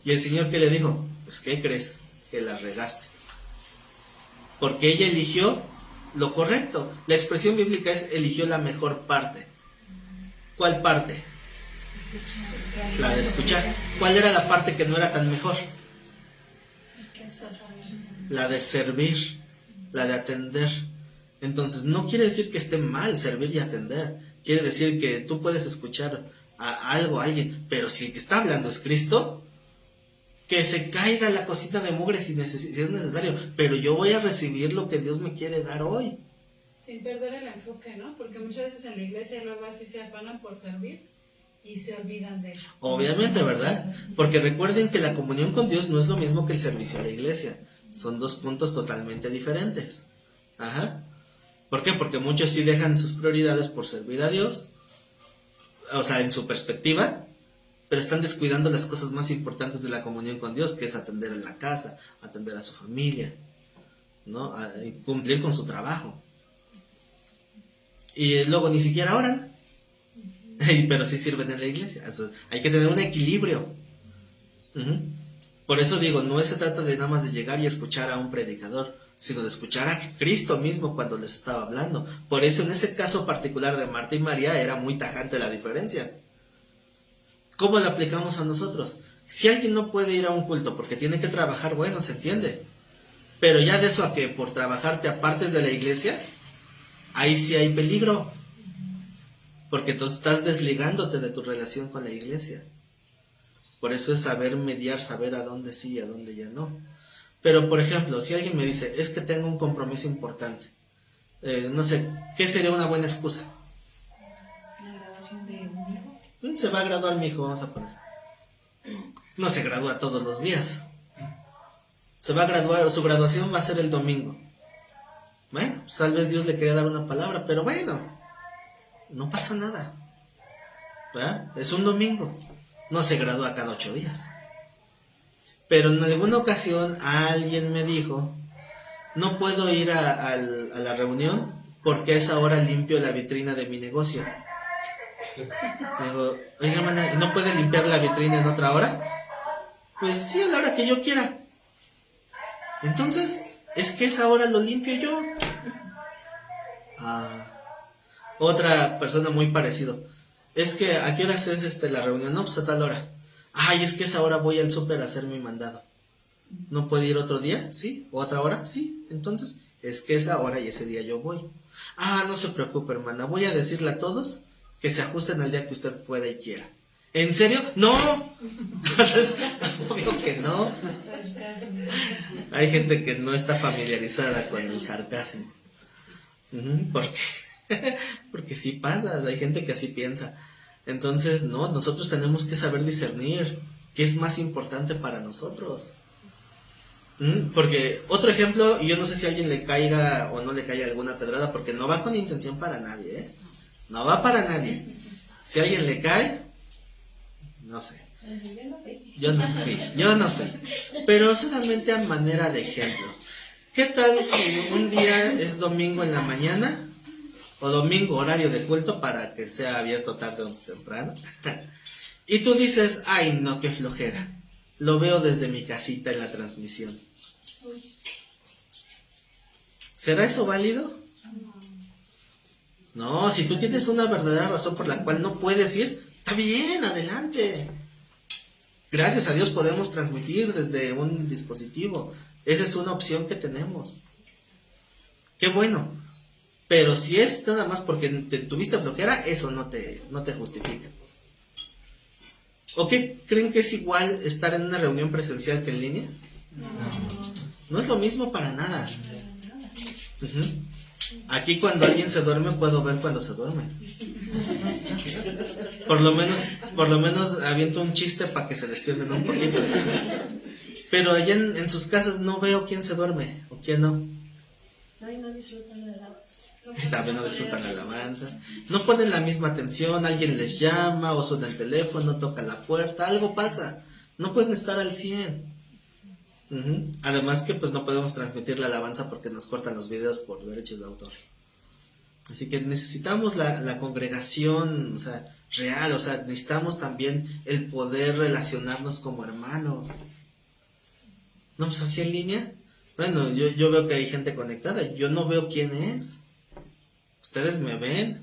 Y el Señor, ¿qué le dijo? Pues, ¿qué crees? Que la regaste. Porque ella eligió lo correcto. La expresión bíblica es eligió la mejor parte. ¿Cuál parte? La de escuchar. ¿Cuál era la parte que no era tan mejor? La de servir, la de atender. Entonces no quiere decir que esté mal servir y atender. Quiere decir que tú puedes escuchar a alguien, pero si el que está hablando es Cristo, que se caiga la cosita de mugre si es necesario, pero yo voy a recibir lo que Dios me quiere dar hoy. Sin perder el enfoque, ¿no? Porque muchas veces en la iglesia luego así se afanan por servir y se olvidan de eso. Obviamente, ¿verdad? Porque recuerden que la comunión con Dios no es lo mismo que el servicio a la iglesia. Son dos puntos totalmente diferentes. Ajá. ¿Por qué? Porque muchos sí dejan sus prioridades por servir a Dios, o sea, en su perspectiva, pero están descuidando las cosas más importantes de la comunión con Dios, que es atender en la casa, atender a su familia, ¿no? Cumplir con su trabajo. Y luego ni siquiera oran, pero sí sirven en la iglesia. Hay que tener un equilibrio. Por eso digo, no se trata de nada más de llegar y escuchar a un predicador, sino de escuchar a Cristo mismo cuando les estaba hablando. Por eso en ese caso particular de Marta y María era muy tajante la diferencia. ¿Cómo la aplicamos a nosotros? Si alguien no puede ir a un culto porque tiene que trabajar, bueno, se entiende. Pero ya de eso a que por trabajar te apartes de la iglesia, ahí sí hay peligro. Porque entonces estás desligándote de tu relación con la iglesia. Por eso es saber mediar, saber a dónde sí y a dónde ya no. Pero, por ejemplo, si alguien me dice, es que tengo un compromiso importante, no sé, ¿qué sería una buena excusa? La graduación de un hijo. Se va a graduar mi hijo, vamos a poner. No se gradúa todos los días. Se va a graduar, su graduación va a ser el domingo. Bueno, pues tal vez Dios le quería dar una palabra, pero bueno, no pasa nada. ¿Verdad? Es un domingo. No se gradúa cada 8 días. Pero en alguna ocasión alguien me dijo, no puedo ir a la reunión porque a esa hora limpio la vitrina de mi negocio. Digo, oiga, hermana, ¿no puede limpiar la vitrina en otra hora? Pues sí, a la hora que yo quiera. Entonces, es que esa hora lo limpio yo. Otra persona muy parecido. Es que, ¿a qué horas es la reunión? No, pues a tal hora. Ay, es que esa hora voy al súper a hacer mi mandado. ¿No puede ir otro día? ¿Sí? ¿O otra hora? Sí. Entonces, es que esa hora y ese día yo voy. No se preocupe, hermana. Voy a decirle a todos que se ajusten al día que usted pueda y quiera. ¿En serio? ¡No! Obvio que no. Hay gente que no está familiarizada con el sarcasmo. Porque sí pasa, hay gente que así piensa. Entonces, no, nosotros tenemos que saber discernir qué es más importante para nosotros. Porque, otro ejemplo, y yo no sé si a alguien le caiga o no le caiga alguna pedrada, porque no va con intención para nadie, ¿eh? No va para nadie. Si a alguien le cae, no sé. Yo no fui. Pero solamente a manera de ejemplo. ¿Qué tal si un día es domingo en la mañana? O domingo, horario de culto, para que sea abierto tarde o temprano. Y tú dices, ay no, qué flojera. Lo veo desde mi casita en la transmisión. ¿Será eso válido? No, si tú tienes una verdadera razón por la cual no puedes ir, está bien, adelante. Gracias a Dios podemos transmitir desde un dispositivo. Esa es una opción que tenemos. Qué bueno. Pero si es nada más porque te tuviste flojera, eso no te justifica. ¿O qué creen que es igual estar en una reunión presencial que en línea? No es lo mismo para nada. Aquí cuando alguien se duerme puedo ver cuando se duerme. Por lo menos aviento un chiste para que se despierten un poquito. Pero allá en sus casas no veo quién se duerme o quién no. No disfrutan la alabanza. También no disfrutan la alabanza. No ponen la misma atención, alguien les llama o suena el teléfono, toca la puerta, algo pasa. No pueden estar al 100. Además que pues no podemos transmitir la alabanza porque nos cortan los videos por derechos de autor. Así que necesitamos la congregación, o sea, real, o sea, necesitamos también el poder relacionarnos como hermanos. No, pues así en línea. Bueno, yo veo que hay gente conectada, yo no veo quién es. Ustedes me ven,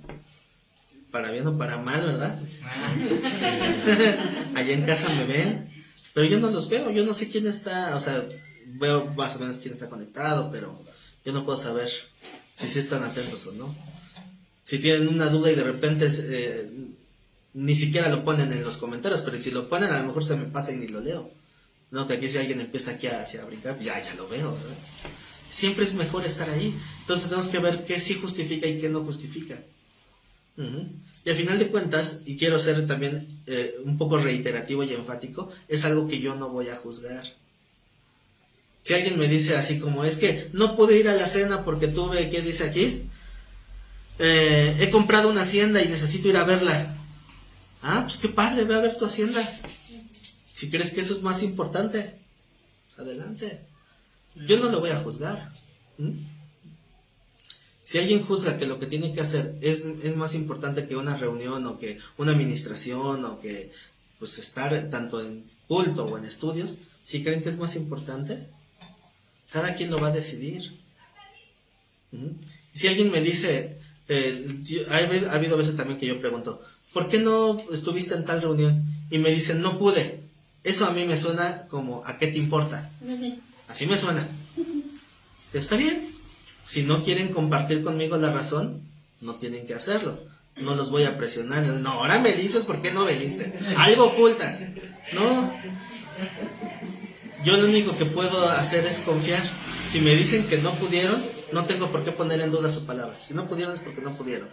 para bien o para mal, ¿verdad? Allá en casa me ven, pero yo no los veo, yo no sé quién está, o sea, veo más o menos quién está conectado, pero yo no puedo saber si sí están atentos o no. Si tienen una duda y de repente ni siquiera lo ponen en los comentarios, pero si lo ponen a lo mejor se me pasa y ni lo leo. No, que aquí si alguien empieza aquí a brincar, ya lo veo, ¿verdad? Siempre es mejor estar ahí. Entonces tenemos que ver qué sí justifica y qué no justifica. Y al final de cuentas, y quiero ser también un poco reiterativo y enfático, es algo que yo no voy a juzgar. Si alguien me dice así como, es que no pude ir a la cena porque tuve, ¿qué dice aquí? He comprado una hacienda y necesito ir a verla. Pues qué padre, ve a ver tu hacienda. Si crees que eso es más importante, pues adelante. Yo no lo voy a juzgar. Si alguien juzga que lo que tiene que hacer es más importante que una reunión o que una administración o que pues estar tanto en culto o en estudios, si creen que es más importante, cada quien lo va a decidir. Si alguien me dice, ha habido veces también que yo pregunto, ¿por qué no estuviste en tal reunión? Y me dicen, no pude. Eso a mí me suena como, ¿a qué te importa? Así me suena. Pero está bien. Si no quieren compartir conmigo la razón, no tienen que hacerlo. No los voy a presionar. No, ahora me dices por qué no veniste. Algo ocultas. No. Yo lo único que puedo hacer es confiar. Si me dicen que no pudieron, no tengo por qué poner en duda su palabra. Si no pudieron es porque no pudieron.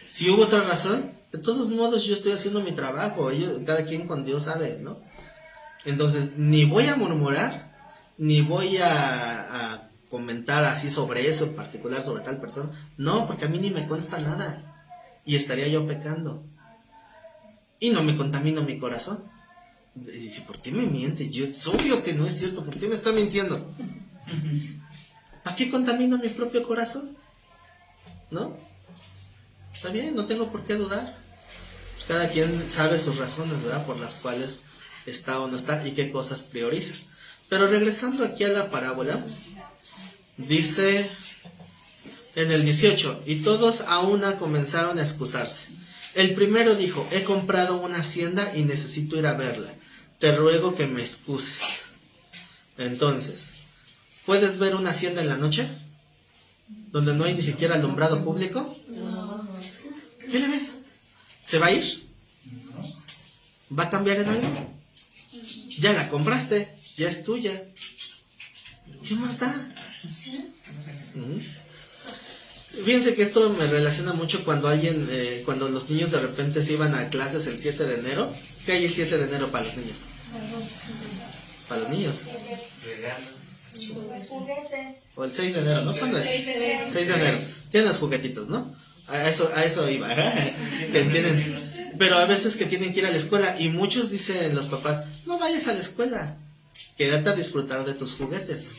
Si hubo otra razón, de todos modos yo estoy haciendo mi trabajo. Cada quien con Dios sabe, ¿no? Entonces, ni voy a murmurar, ni voy a comentar así sobre eso en particular, sobre tal persona. No, porque a mí ni me consta nada. Y estaría yo pecando. Y no me contamino mi corazón. ¿Por qué me miente? Es obvio que no es cierto. ¿Por qué me está mintiendo? ¿A qué contamino mi propio corazón? ¿No? Está bien, no tengo por qué dudar. Cada quien sabe sus razones, ¿verdad? Por las cuales está o no está y qué cosas prioriza. Pero regresando aquí a la parábola, dice en el 18, y todos a una comenzaron a excusarse. El primero dijo, he comprado una hacienda y necesito ir a verla. Te ruego que me excuses. Entonces, ¿puedes ver una hacienda en la noche? ¿Donde no hay ni siquiera alumbrado público? ¿Qué le ves? ¿Se va a ir? ¿Va a cambiar en algo? Ya la compraste, ya es tuya. ¿Qué más da? Fíjense que esto me relaciona mucho cuando cuando los niños de repente se iban a clases el 7 de enero. ¿Qué hay el 7 de enero para los niños? Para los niños. O el 6 de enero, ¿no? ¿Cuándo es? 6 de enero. Tienen los juguetitos, ¿no? A eso iba. Que tienen, pero a veces que tienen que ir a la escuela y muchos dicen los papás, no vayas a la escuela, quédate a disfrutar de tus juguetes.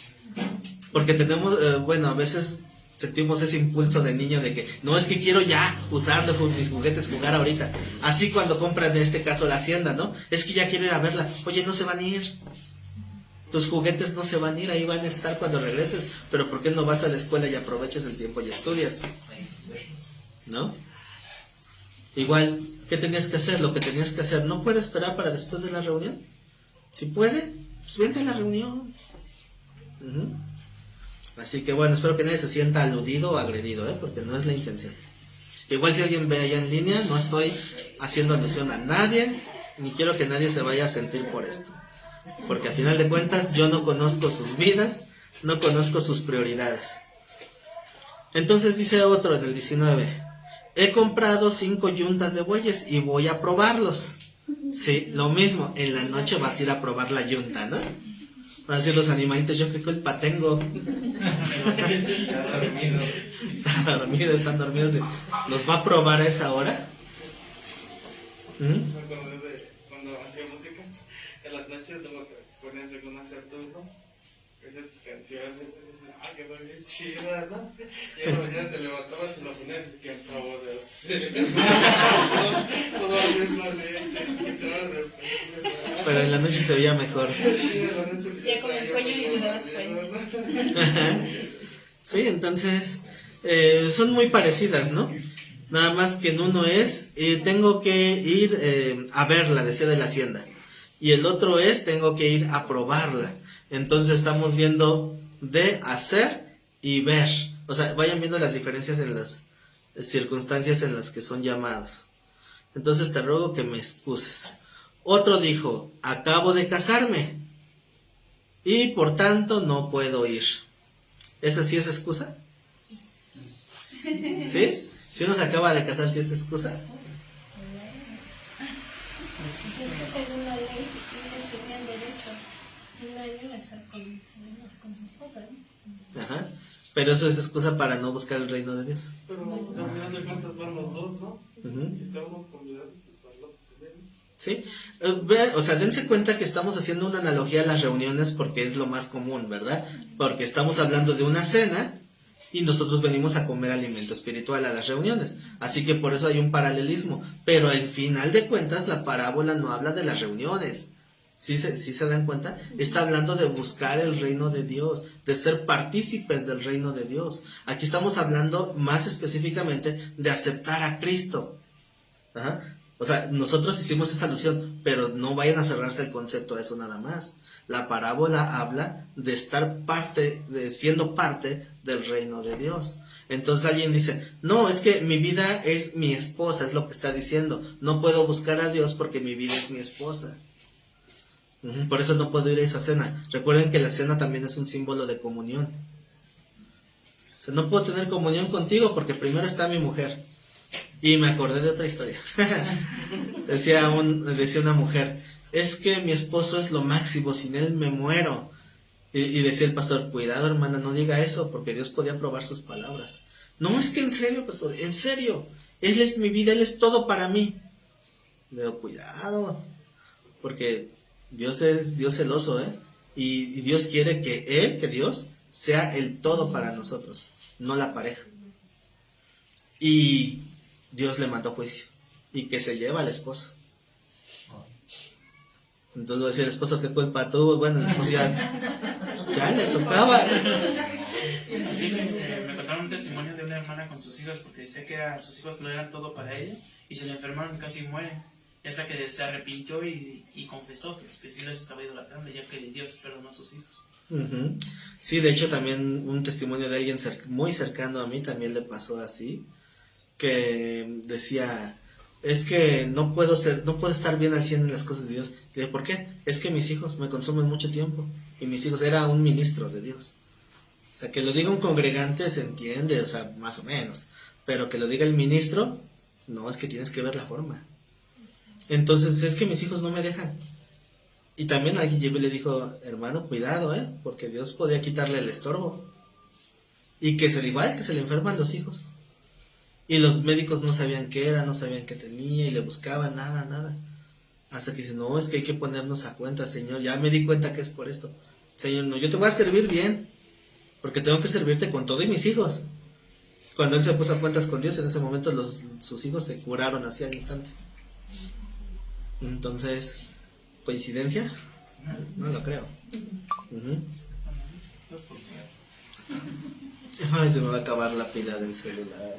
Porque tenemos, a veces sentimos ese impulso de niño de que, no, es que quiero ya usarlo, mis juguetes, jugar ahorita. Así cuando compran en este caso la hacienda, ¿no? Es que ya quiero ir a verla. Oye, no se van a ir. Tus juguetes no se van a ir, ahí van a estar cuando regreses. Pero ¿por qué no vas a la escuela y aprovechas el tiempo y estudias? ¿No? Igual, ¿qué tenías que hacer? Lo que tenías que hacer. ¿No puede esperar para después de la reunión? Si puede, pues vente a la reunión. Así que bueno, espero que nadie se sienta aludido o agredido, porque no es la intención. Igual si alguien ve allá en línea, no estoy haciendo alusión a nadie, ni quiero que nadie se vaya a sentir por esto. Porque a final de cuentas yo no conozco sus vidas, no conozco sus prioridades. Entonces dice otro en el 19, he comprado 5 yuntas de bueyes y voy a probarlos. Sí, lo mismo, en la noche vas a ir a probar la yunta, ¿no? Van a decir los animalitos, yo qué culpa tengo. Están dormidos. ¿Los va a probar a esa hora? Cuando hacía música, en las noches ponías alguna turno, hacías tus canciones, ay, que fue bien chida, ¿no? Y en la mañana te levantabas y lo ponías y que acabo de Pero en la noche se veía mejor. Ya con el sueño y te dabas cuenta. Sí, entonces son muy parecidas, ¿no? Nada más que en uno es tengo que ir a verla, decía de la hacienda, y el otro es tengo que ir a probarla. Entonces estamos viendo de hacer y ver. O sea, vayan viendo las diferencias en las circunstancias en las que son llamados. Entonces te ruego que me excuses. Otro dijo, acabo de casarme y por tanto no puedo ir. ¿Esa sí es excusa? ¿Sí? Si uno se acaba de casar, ¿sí es excusa? Pues es que según la ley, ellos tenían derecho un año a estar con su esposa, ¿no? Ajá. Pero eso es excusa para no buscar el reino de Dios. Pero al final de cuentas van los dos, ¿no? Si está uno convidado, pues van los dos. Sí, o sea, dense cuenta que estamos haciendo una analogía a las reuniones porque es lo más común, ¿verdad? Porque estamos hablando de una cena y nosotros venimos a comer alimento espiritual a las reuniones. Así que por eso hay un paralelismo. Pero al final de cuentas la parábola no habla de las reuniones. ¿Sí se dan cuenta? Está hablando de buscar el reino de Dios, de ser partícipes del reino de Dios. Aquí estamos hablando más específicamente de aceptar a Cristo. ¿Ajá? O sea, nosotros hicimos esa alusión, pero no vayan a cerrarse el concepto a eso nada más. La parábola habla de estar siendo parte del reino de Dios. Entonces alguien dice, no, es que mi vida es mi esposa, es lo que está diciendo. No puedo buscar a Dios porque mi vida es mi esposa. Por eso no puedo ir a esa cena. Recuerden que la cena también es un símbolo de comunión. O sea, no puedo tener comunión contigo porque primero está mi mujer. Y me acordé de otra historia. decía una mujer, es que mi esposo es lo máximo, sin él me muero. Y decía el pastor, cuidado hermana, no diga eso, porque Dios podía probar sus palabras. No, es que en serio, pastor, en serio, Él es mi vida, Él es todo para mí. Le digo, cuidado, porque Dios es Dios celoso, y Dios quiere que Dios, sea el todo para nosotros, no la pareja. Y Dios le mandó juicio, y que se lleva al esposo. Entonces decía el esposo, ¿qué culpa tuvo? Bueno, el esposo ya le tocaba. Sí, me contaron un testimonio de una hermana con sus hijos porque decía que sus hijos lo eran todo para ella y se le enfermaron y casi mueren. Y hasta que se arrepintió y confesó que sí los estaba idolatrando, ya que Dios perdonó a sus hijos. Sí, de hecho también un testimonio de alguien muy cercano a mí también le pasó así, que decía, es que no puedo estar bien al 100 en las cosas de Dios. Le dije, ¿por qué? Es que mis hijos me consumen mucho tiempo. Y mis hijos, era un ministro de Dios. O sea, que lo diga un congregante se entiende, o sea, más o menos. Pero que lo diga el ministro, no, es que tienes que ver la forma. Entonces, es que mis hijos no me dejan. Y también alguien llegó y le dijo, hermano, cuidado, porque Dios podría quitarle el estorbo. Y que igual que se le enferman los hijos. Y los médicos no sabían qué era, no sabían qué tenía, y le buscaban, nada. Hasta que dice, no, es que hay que ponernos a cuenta, Señor, ya me di cuenta que es por esto. Señor, no, yo te voy a servir bien, porque tengo que servirte con todo y mis hijos. Cuando él se puso a cuentas con Dios, en ese momento sus hijos se curaron así al instante. Entonces, ¿coincidencia? No lo creo. Ay, se me va a acabar la pila del celular.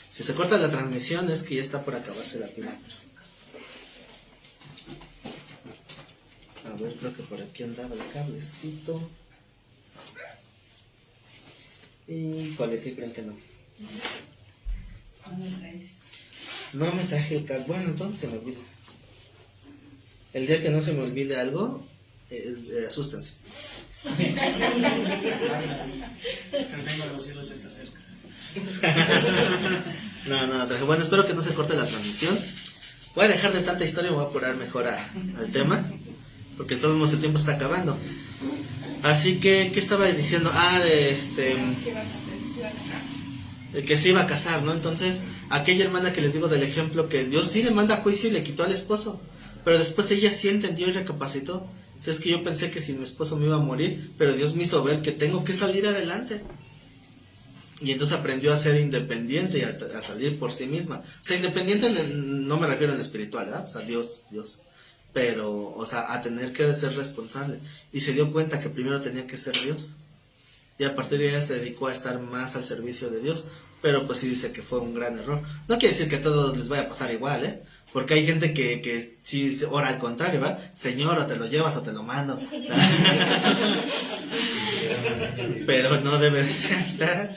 Si se corta la transmisión es que ya está por acabarse la pila. A ver, creo que por aquí andaba el cablecito. ¿Y cuál de qué creen que no? No me traje el cable. Bueno, entonces se me olvida. El día que no se me olvide algo, asústense. Pero tengo los cielos ya está cerca. No, traje. Bueno, espero que no se corte la transmisión. Voy a dejar de tanta historia y me voy a apurar mejor al tema, porque todo el tiempo está acabando. Así que, ¿qué estaba diciendo? El que se iba a casar, ¿no? Entonces, aquella hermana que les digo del ejemplo, que Dios sí le manda juicio y le quitó al esposo, pero después ella sí entendió y recapacitó. O sea, es que yo pensé que sin mi esposo me iba a morir, pero Dios me hizo ver que tengo que salir adelante. Y entonces aprendió a ser independiente y a salir por sí misma. O sea, independiente no me refiero en espiritual, ¿verdad? O sea, Dios. Pero, o sea, a tener que ser responsable. Y se dio cuenta que primero tenía que ser Dios. Y a partir de ahí se dedicó a estar más al servicio de Dios. Pero pues sí dice que fue un gran error. No quiere decir que a todos les vaya a pasar igual, Porque hay gente que sí ora al contrario, ¿va? Señor, o te lo llevas o te lo mando. Pero no debe de ser, ¿verdad?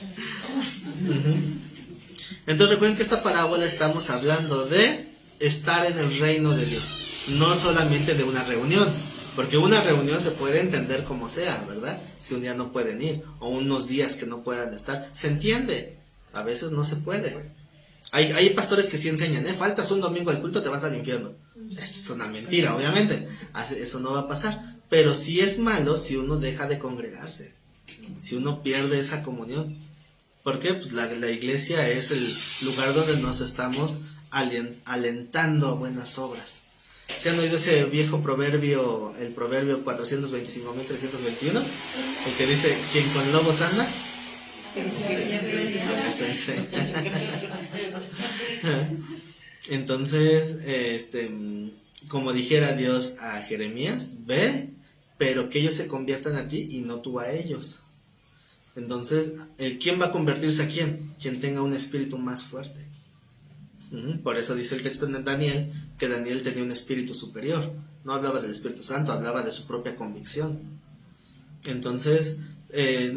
Entonces recuerden que esta parábola estamos hablando de estar en el reino de Dios, no solamente de una reunión, porque una reunión se puede entender como sea, ¿verdad? Si un día no pueden ir, o unos días que no puedan estar, se entiende, a veces no se puede. Hay pastores que sí enseñan, faltas un domingo al culto, te vas al infierno. Es una mentira, obviamente, eso no va a pasar, pero sí es malo si uno deja de congregarse, si uno pierde esa comunión. ¿Por qué? Pues la iglesia es el lugar donde nos estamos alentando a buenas obras. ¿Se han oído ese viejo proverbio, el proverbio 425.321? El que dice, quien con lobos anda. Entonces, como dijera Dios a Jeremías, ve, pero que ellos se conviertan a ti y no tú a ellos. Entonces, ¿quién va a convertirse a quién? Quien tenga un espíritu más fuerte. Por eso dice el texto en Daniel que Daniel tenía un espíritu superior. No hablaba del Espíritu Santo, hablaba de su propia convicción. Entonces,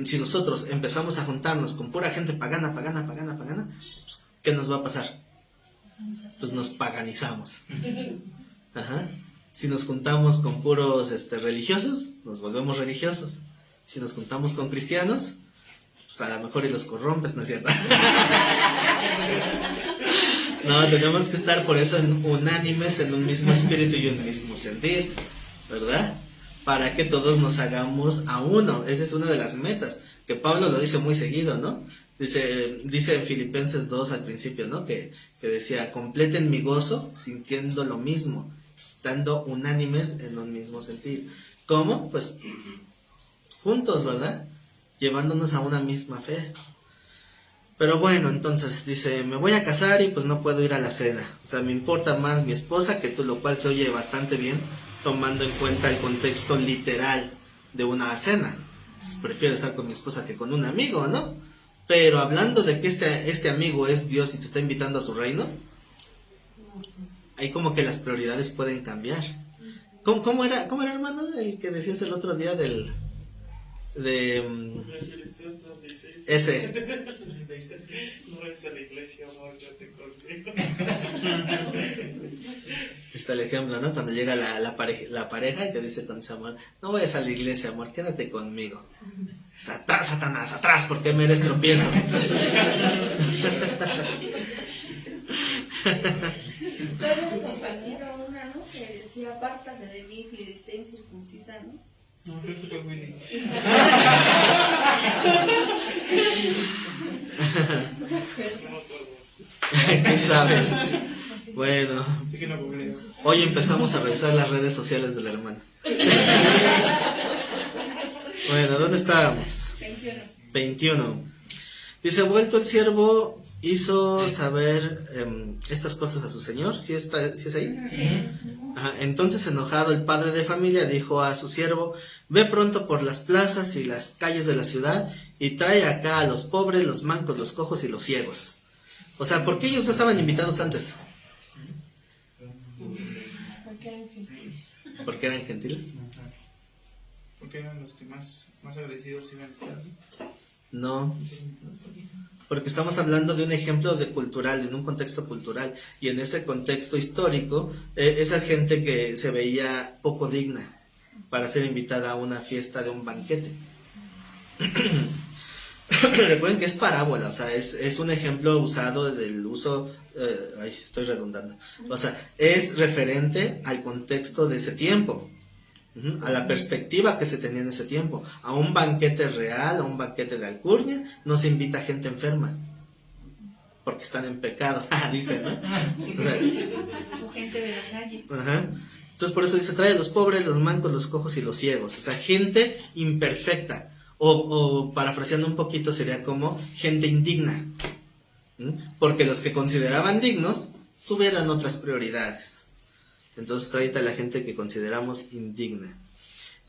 si nosotros empezamos a juntarnos con pura gente pagana, pues, ¿qué nos va a pasar? Pues nos paganizamos. Ajá. Si nos juntamos con puros religiosos, nos volvemos religiosos. Si nos juntamos con cristianos, pues a lo mejor y los corrompes, ¿no es cierto? No, tenemos que estar por eso unánimes en un mismo espíritu y un mismo sentir, ¿verdad? Para que todos nos hagamos a uno. Esa es una de las metas, que Pablo lo dice muy seguido, ¿no? Dice en Filipenses 2 al principio, ¿no? Que decía, completen mi gozo sintiendo lo mismo, estando unánimes en un mismo sentir. ¿Cómo? Pues juntos, ¿verdad? Llevándonos a una misma fe. Pero bueno, entonces dice, me voy a casar y pues no puedo ir a la cena. O sea, me importa más mi esposa que tú, lo cual se oye bastante bien, tomando en cuenta el contexto literal de una cena. Pues prefiero estar con mi esposa que con un amigo, ¿no? Pero hablando de que este amigo es Dios y te está invitando a su reino, ahí como que las prioridades pueden cambiar. ¿Cómo era, hermano, el que decías el otro día ese? No vayas a la iglesia, amor, quédate conmigo. Está el ejemplo, ¿no? Cuando llega la pareja y te dice con ese amor, no vayas a la iglesia, amor, quédate conmigo. Satanás, atrás, porque me eres tropiezo. Tuve un compañero, ¿no? Que decía, apártate de mí, filisteo incircuncisa, ¿no? No, creo que fue Willy. ¿Quién sabe? Bueno, Sí que no googleo. hoy empezamos a revisar las redes sociales de la hermana. Bueno, ¿dónde estábamos? 21. Dice, vuelto el siervo, hizo saber estas cosas a su señor. ¿Sí es ahí? Sí. Ajá. Entonces, enojado, el padre de familia dijo a su siervo, ve pronto por las plazas y las calles de la ciudad y trae acá a los pobres, los mancos, los cojos y los ciegos. O sea, ¿por qué ellos no estaban invitados antes? Porque eran gentiles. ¿Porque eran gentiles? Porque eran los que más agradecidos iban a estar. No, porque estamos hablando de un ejemplo de cultural, en un contexto cultural, y en ese contexto histórico, esa gente que se veía poco digna para ser invitada a una fiesta de un banquete. Recuerden que es parábola, o sea, es un ejemplo usado del uso, estoy redundando, o sea, es referente al contexto de ese tiempo. A la perspectiva que se tenía en ese tiempo. A un banquete real, a un banquete de alcurnia, no se invita a gente enferma, porque están en pecado, dicen, ¿no? O sea, O gente de la calle. ajá. Entonces por eso dice, trae a los pobres, los mancos, los cojos y los ciegos. O sea, gente imperfecta. O parafraseando un poquito sería como gente indigna. Porque los que consideraban dignos tuvieran otras prioridades. Entonces tráete a la gente que consideramos indigna.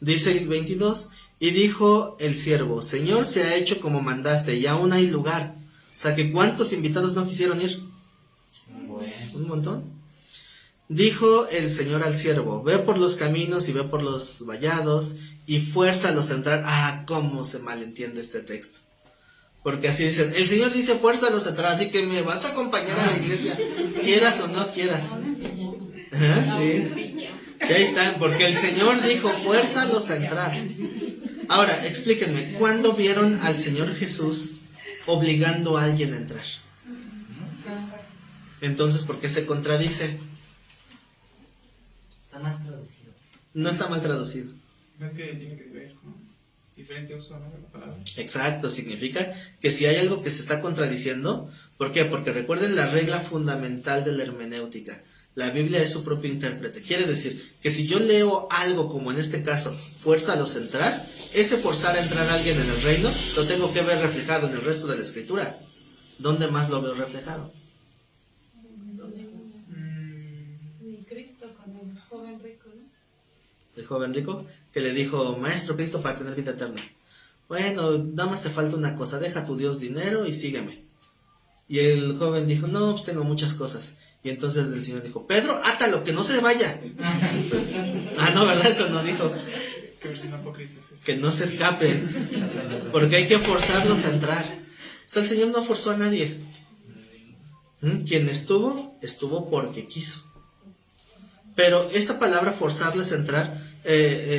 Dice el 22, y dijo el siervo, Señor, se ha hecho como mandaste y aún hay lugar. O sea, que ¿cuántos invitados no quisieron ir? Un montón. Dijo el Señor al siervo, ve por los caminos y ve por los vallados y fuérzalos a entrar. ¿Cómo se malentiende este texto? Porque así dicen, el Señor dice fuérzalos a entrar, así que me vas a acompañar a la iglesia, quieras o no quieras. Sí. Y ahí están, porque el Señor dijo, fuérzalos a entrar. Ahora, explíquenme, ¿cuándo vieron al Señor Jesús obligando a alguien a entrar? Entonces, ¿por qué se contradice? Está mal traducido. No está mal traducido. Es que tiene que ver con diferente uso, ¿no?, de la palabra. Exacto, significa que si hay algo que se está contradiciendo, ¿por qué? Porque recuerden la regla fundamental de la hermenéutica. La Biblia es su propio intérprete. Quiere decir que si yo leo algo como en este caso, fuérzalos a entrar, ese forzar a entrar a alguien en el reino, lo tengo que ver reflejado en el resto de la escritura. ¿Dónde más lo veo reflejado? Ni Cristo con el joven rico, ¿no? El joven rico que le dijo, Maestro Cristo, para tener vida eterna. Bueno, nada más te falta una cosa, deja a tu Dios dinero y sígueme. Y el joven dijo, no, pues tengo muchas cosas. Y entonces el Señor dijo, Pedro, átalo, que no se vaya. Ah, no, ¿verdad? Eso no dijo. Qué versión apócrifa es esa. Que no se escape. Porque hay que forzarlos a entrar. O sea, el Señor no forzó a nadie. Quien estuvo, estuvo porque quiso. Pero esta palabra forzarles a entrar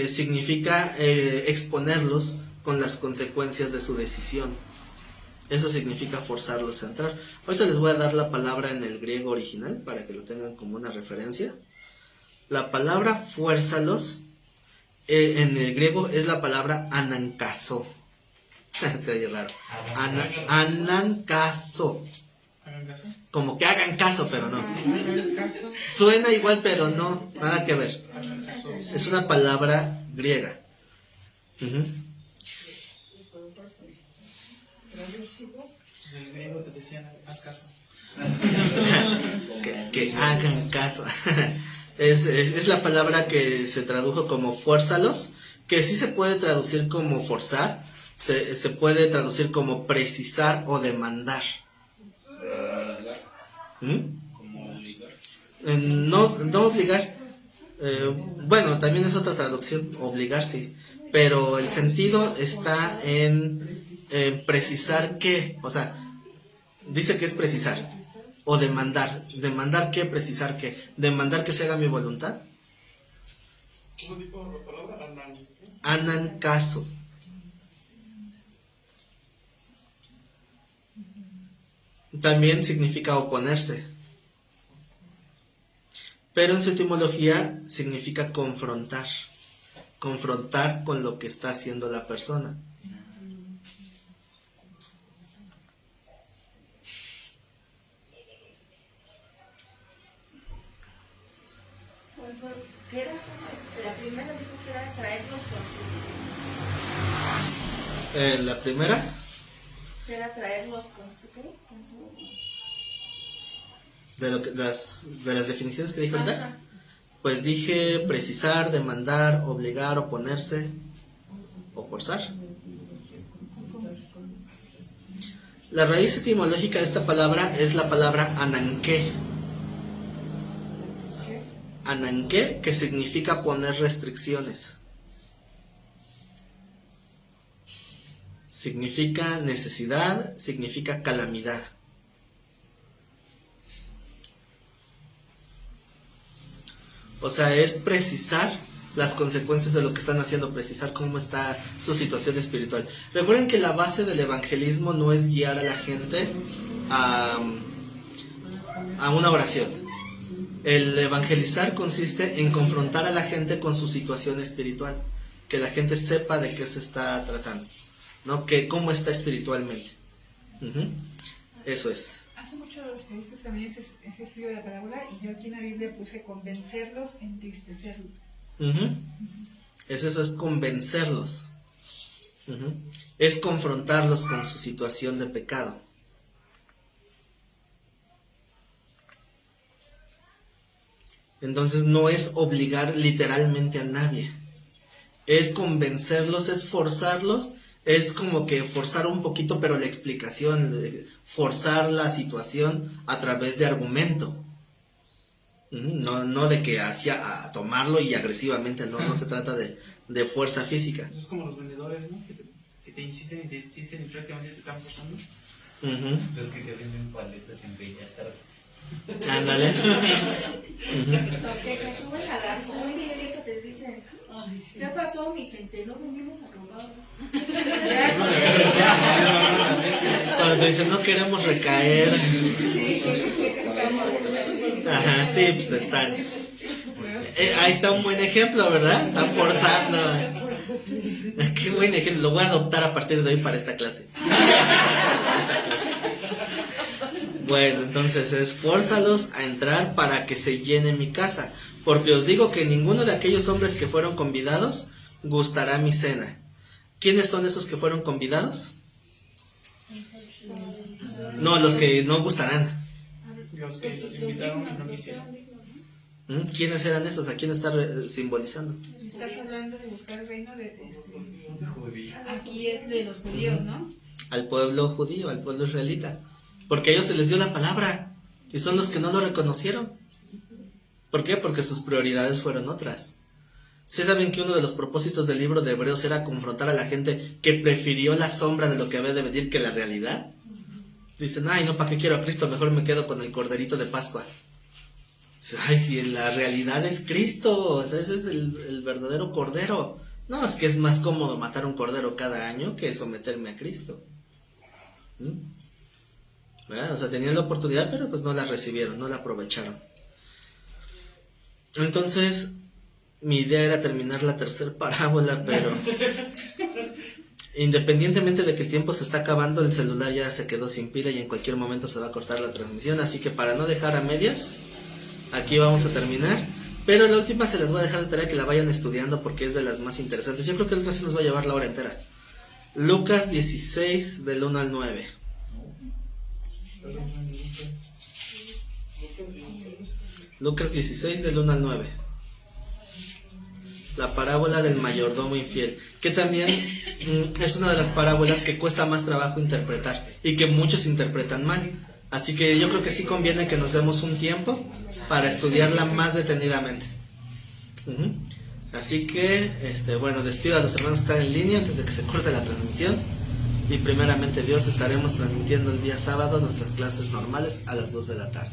significa exponerlos con las consecuencias de su decisión. Eso significa forzarlos a entrar. Ahorita les voy a dar la palabra en el griego original para que lo tengan como una referencia. La palabra fuérzalos en el griego es la palabra anankazo. Se oye raro. Anankazo. ¿Hagan caso? Como que hagan caso, pero no. Suena igual, pero no. Nada que ver. Es una palabra griega. Pues en griego te decían, haz caso. que hagan caso. Es la palabra que se tradujo como fuérzalos, que sí se puede traducir como forzar, se puede traducir como precisar o demandar. Como obligar. No obligar. Bueno, también es otra traducción, obligar, sí. Pero el sentido está en precisar qué. O sea, dice que es precisar. O demandar. ¿Demandar qué? Precisar qué. ¿Demandar que se haga mi voluntad? ¿Cómo dijo la palabra? Anankazo. También significa oponerse. Pero en su etimología significa confrontar. Confrontar con lo que está haciendo la persona. ¿Qué era? La primera dijo que era traerlos consigo. La primera, ¿Qué era traerlos consigo? de las definiciones que dije ahorita, Ajá. pues dije precisar, demandar, obligar, oponerse o forzar. La raíz etimológica de esta palabra es la palabra ananqué. Ananqué, que significa poner restricciones. Significa necesidad, significa calamidad. O sea, es precisar las consecuencias de lo que están haciendo, precisar cómo está su situación espiritual. Recuerden que la base del evangelismo no es guiar a la gente a una oración. El evangelizar consiste en confrontar a la gente con su situación espiritual, que la gente sepa de qué se está tratando, ¿no? Que cómo está espiritualmente. Eso es. Hace mucho viste también ese estudio de la parábola y yo aquí en la Biblia puse convencerlos, entristecerlos. Eso es convencerlos. Es confrontarlos con su situación de pecado. Entonces no es obligar literalmente a nadie. Es convencerlos, es forzarlos. Es como que forzar un poquito, pero la explicación, forzar la situación a través de argumento. No de que hacia a tomarlo y agresivamente, no se trata de fuerza física. Eso es como los vendedores, ¿no? Que te insisten y prácticamente te están forzando. Los que te venden paletas en Bellas Artes. Ándale. Los que se suben a la zona y que te dicen, ¿qué pasó, mi gente? No venimos a robar. Cuando te dicen no queremos recaer. Ajá, sí, pues están. Ahí está un buen ejemplo, ¿verdad? Están forzando. Qué buen ejemplo. Lo voy a adoptar a partir de hoy para esta clase. Bueno, entonces es fórzalos a entrar para que se llene mi casa. Porque os digo que ninguno de aquellos hombres que fueron convidados gustará mi cena. ¿Quiénes son esos que fueron convidados? No, los que no gustarán. Los que los invitaron y no quisieron. ¿Quiénes eran esos? ¿A quién está simbolizando? Estás hablando de buscar el reino de Judío. aquí es de los judíos, ¿no? Al pueblo judío, al pueblo israelita. Porque a ellos se les dio la palabra y son los que no lo reconocieron. ¿Por qué? Porque sus prioridades fueron otras. ¿Sí saben que uno de los propósitos del libro de Hebreos era confrontar a la gente que prefirió la sombra de lo que había de venir que la realidad? Dicen, ay, no, ¿para qué quiero a Cristo? Mejor me quedo con el corderito de Pascua. Dicen, ay, si la realidad es Cristo, o sea, ese es el verdadero cordero. No, es que es más cómodo matar un cordero cada año que someterme a Cristo. ¿Verdad? O sea, tenían la oportunidad, pero pues no la recibieron, no la aprovecharon. Entonces, mi idea era terminar la tercera parábola, pero independientemente de que el tiempo se está acabando, el celular ya se quedó sin pila y en cualquier momento se va a cortar la transmisión, así que para no dejar a medias, aquí vamos a terminar. Pero la última se las voy a dejar de tarea que la vayan estudiando porque es de las más interesantes. Yo creo que el otro sí nos va a llevar la hora entera. Lucas 16 del 1 al 9. Lucas 16 del 1 al 9. La parábola del mayordomo infiel, que también es una de las parábolas que cuesta más trabajo interpretar y que muchos interpretan mal. Así que yo creo que sí conviene que nos demos un tiempo para estudiarla más detenidamente. Así que, bueno, despido a los hermanos que están en línea antes de que se corte la transmisión. Y primeramente Dios, estaremos transmitiendo el día sábado nuestras clases normales a las 2 de la tarde.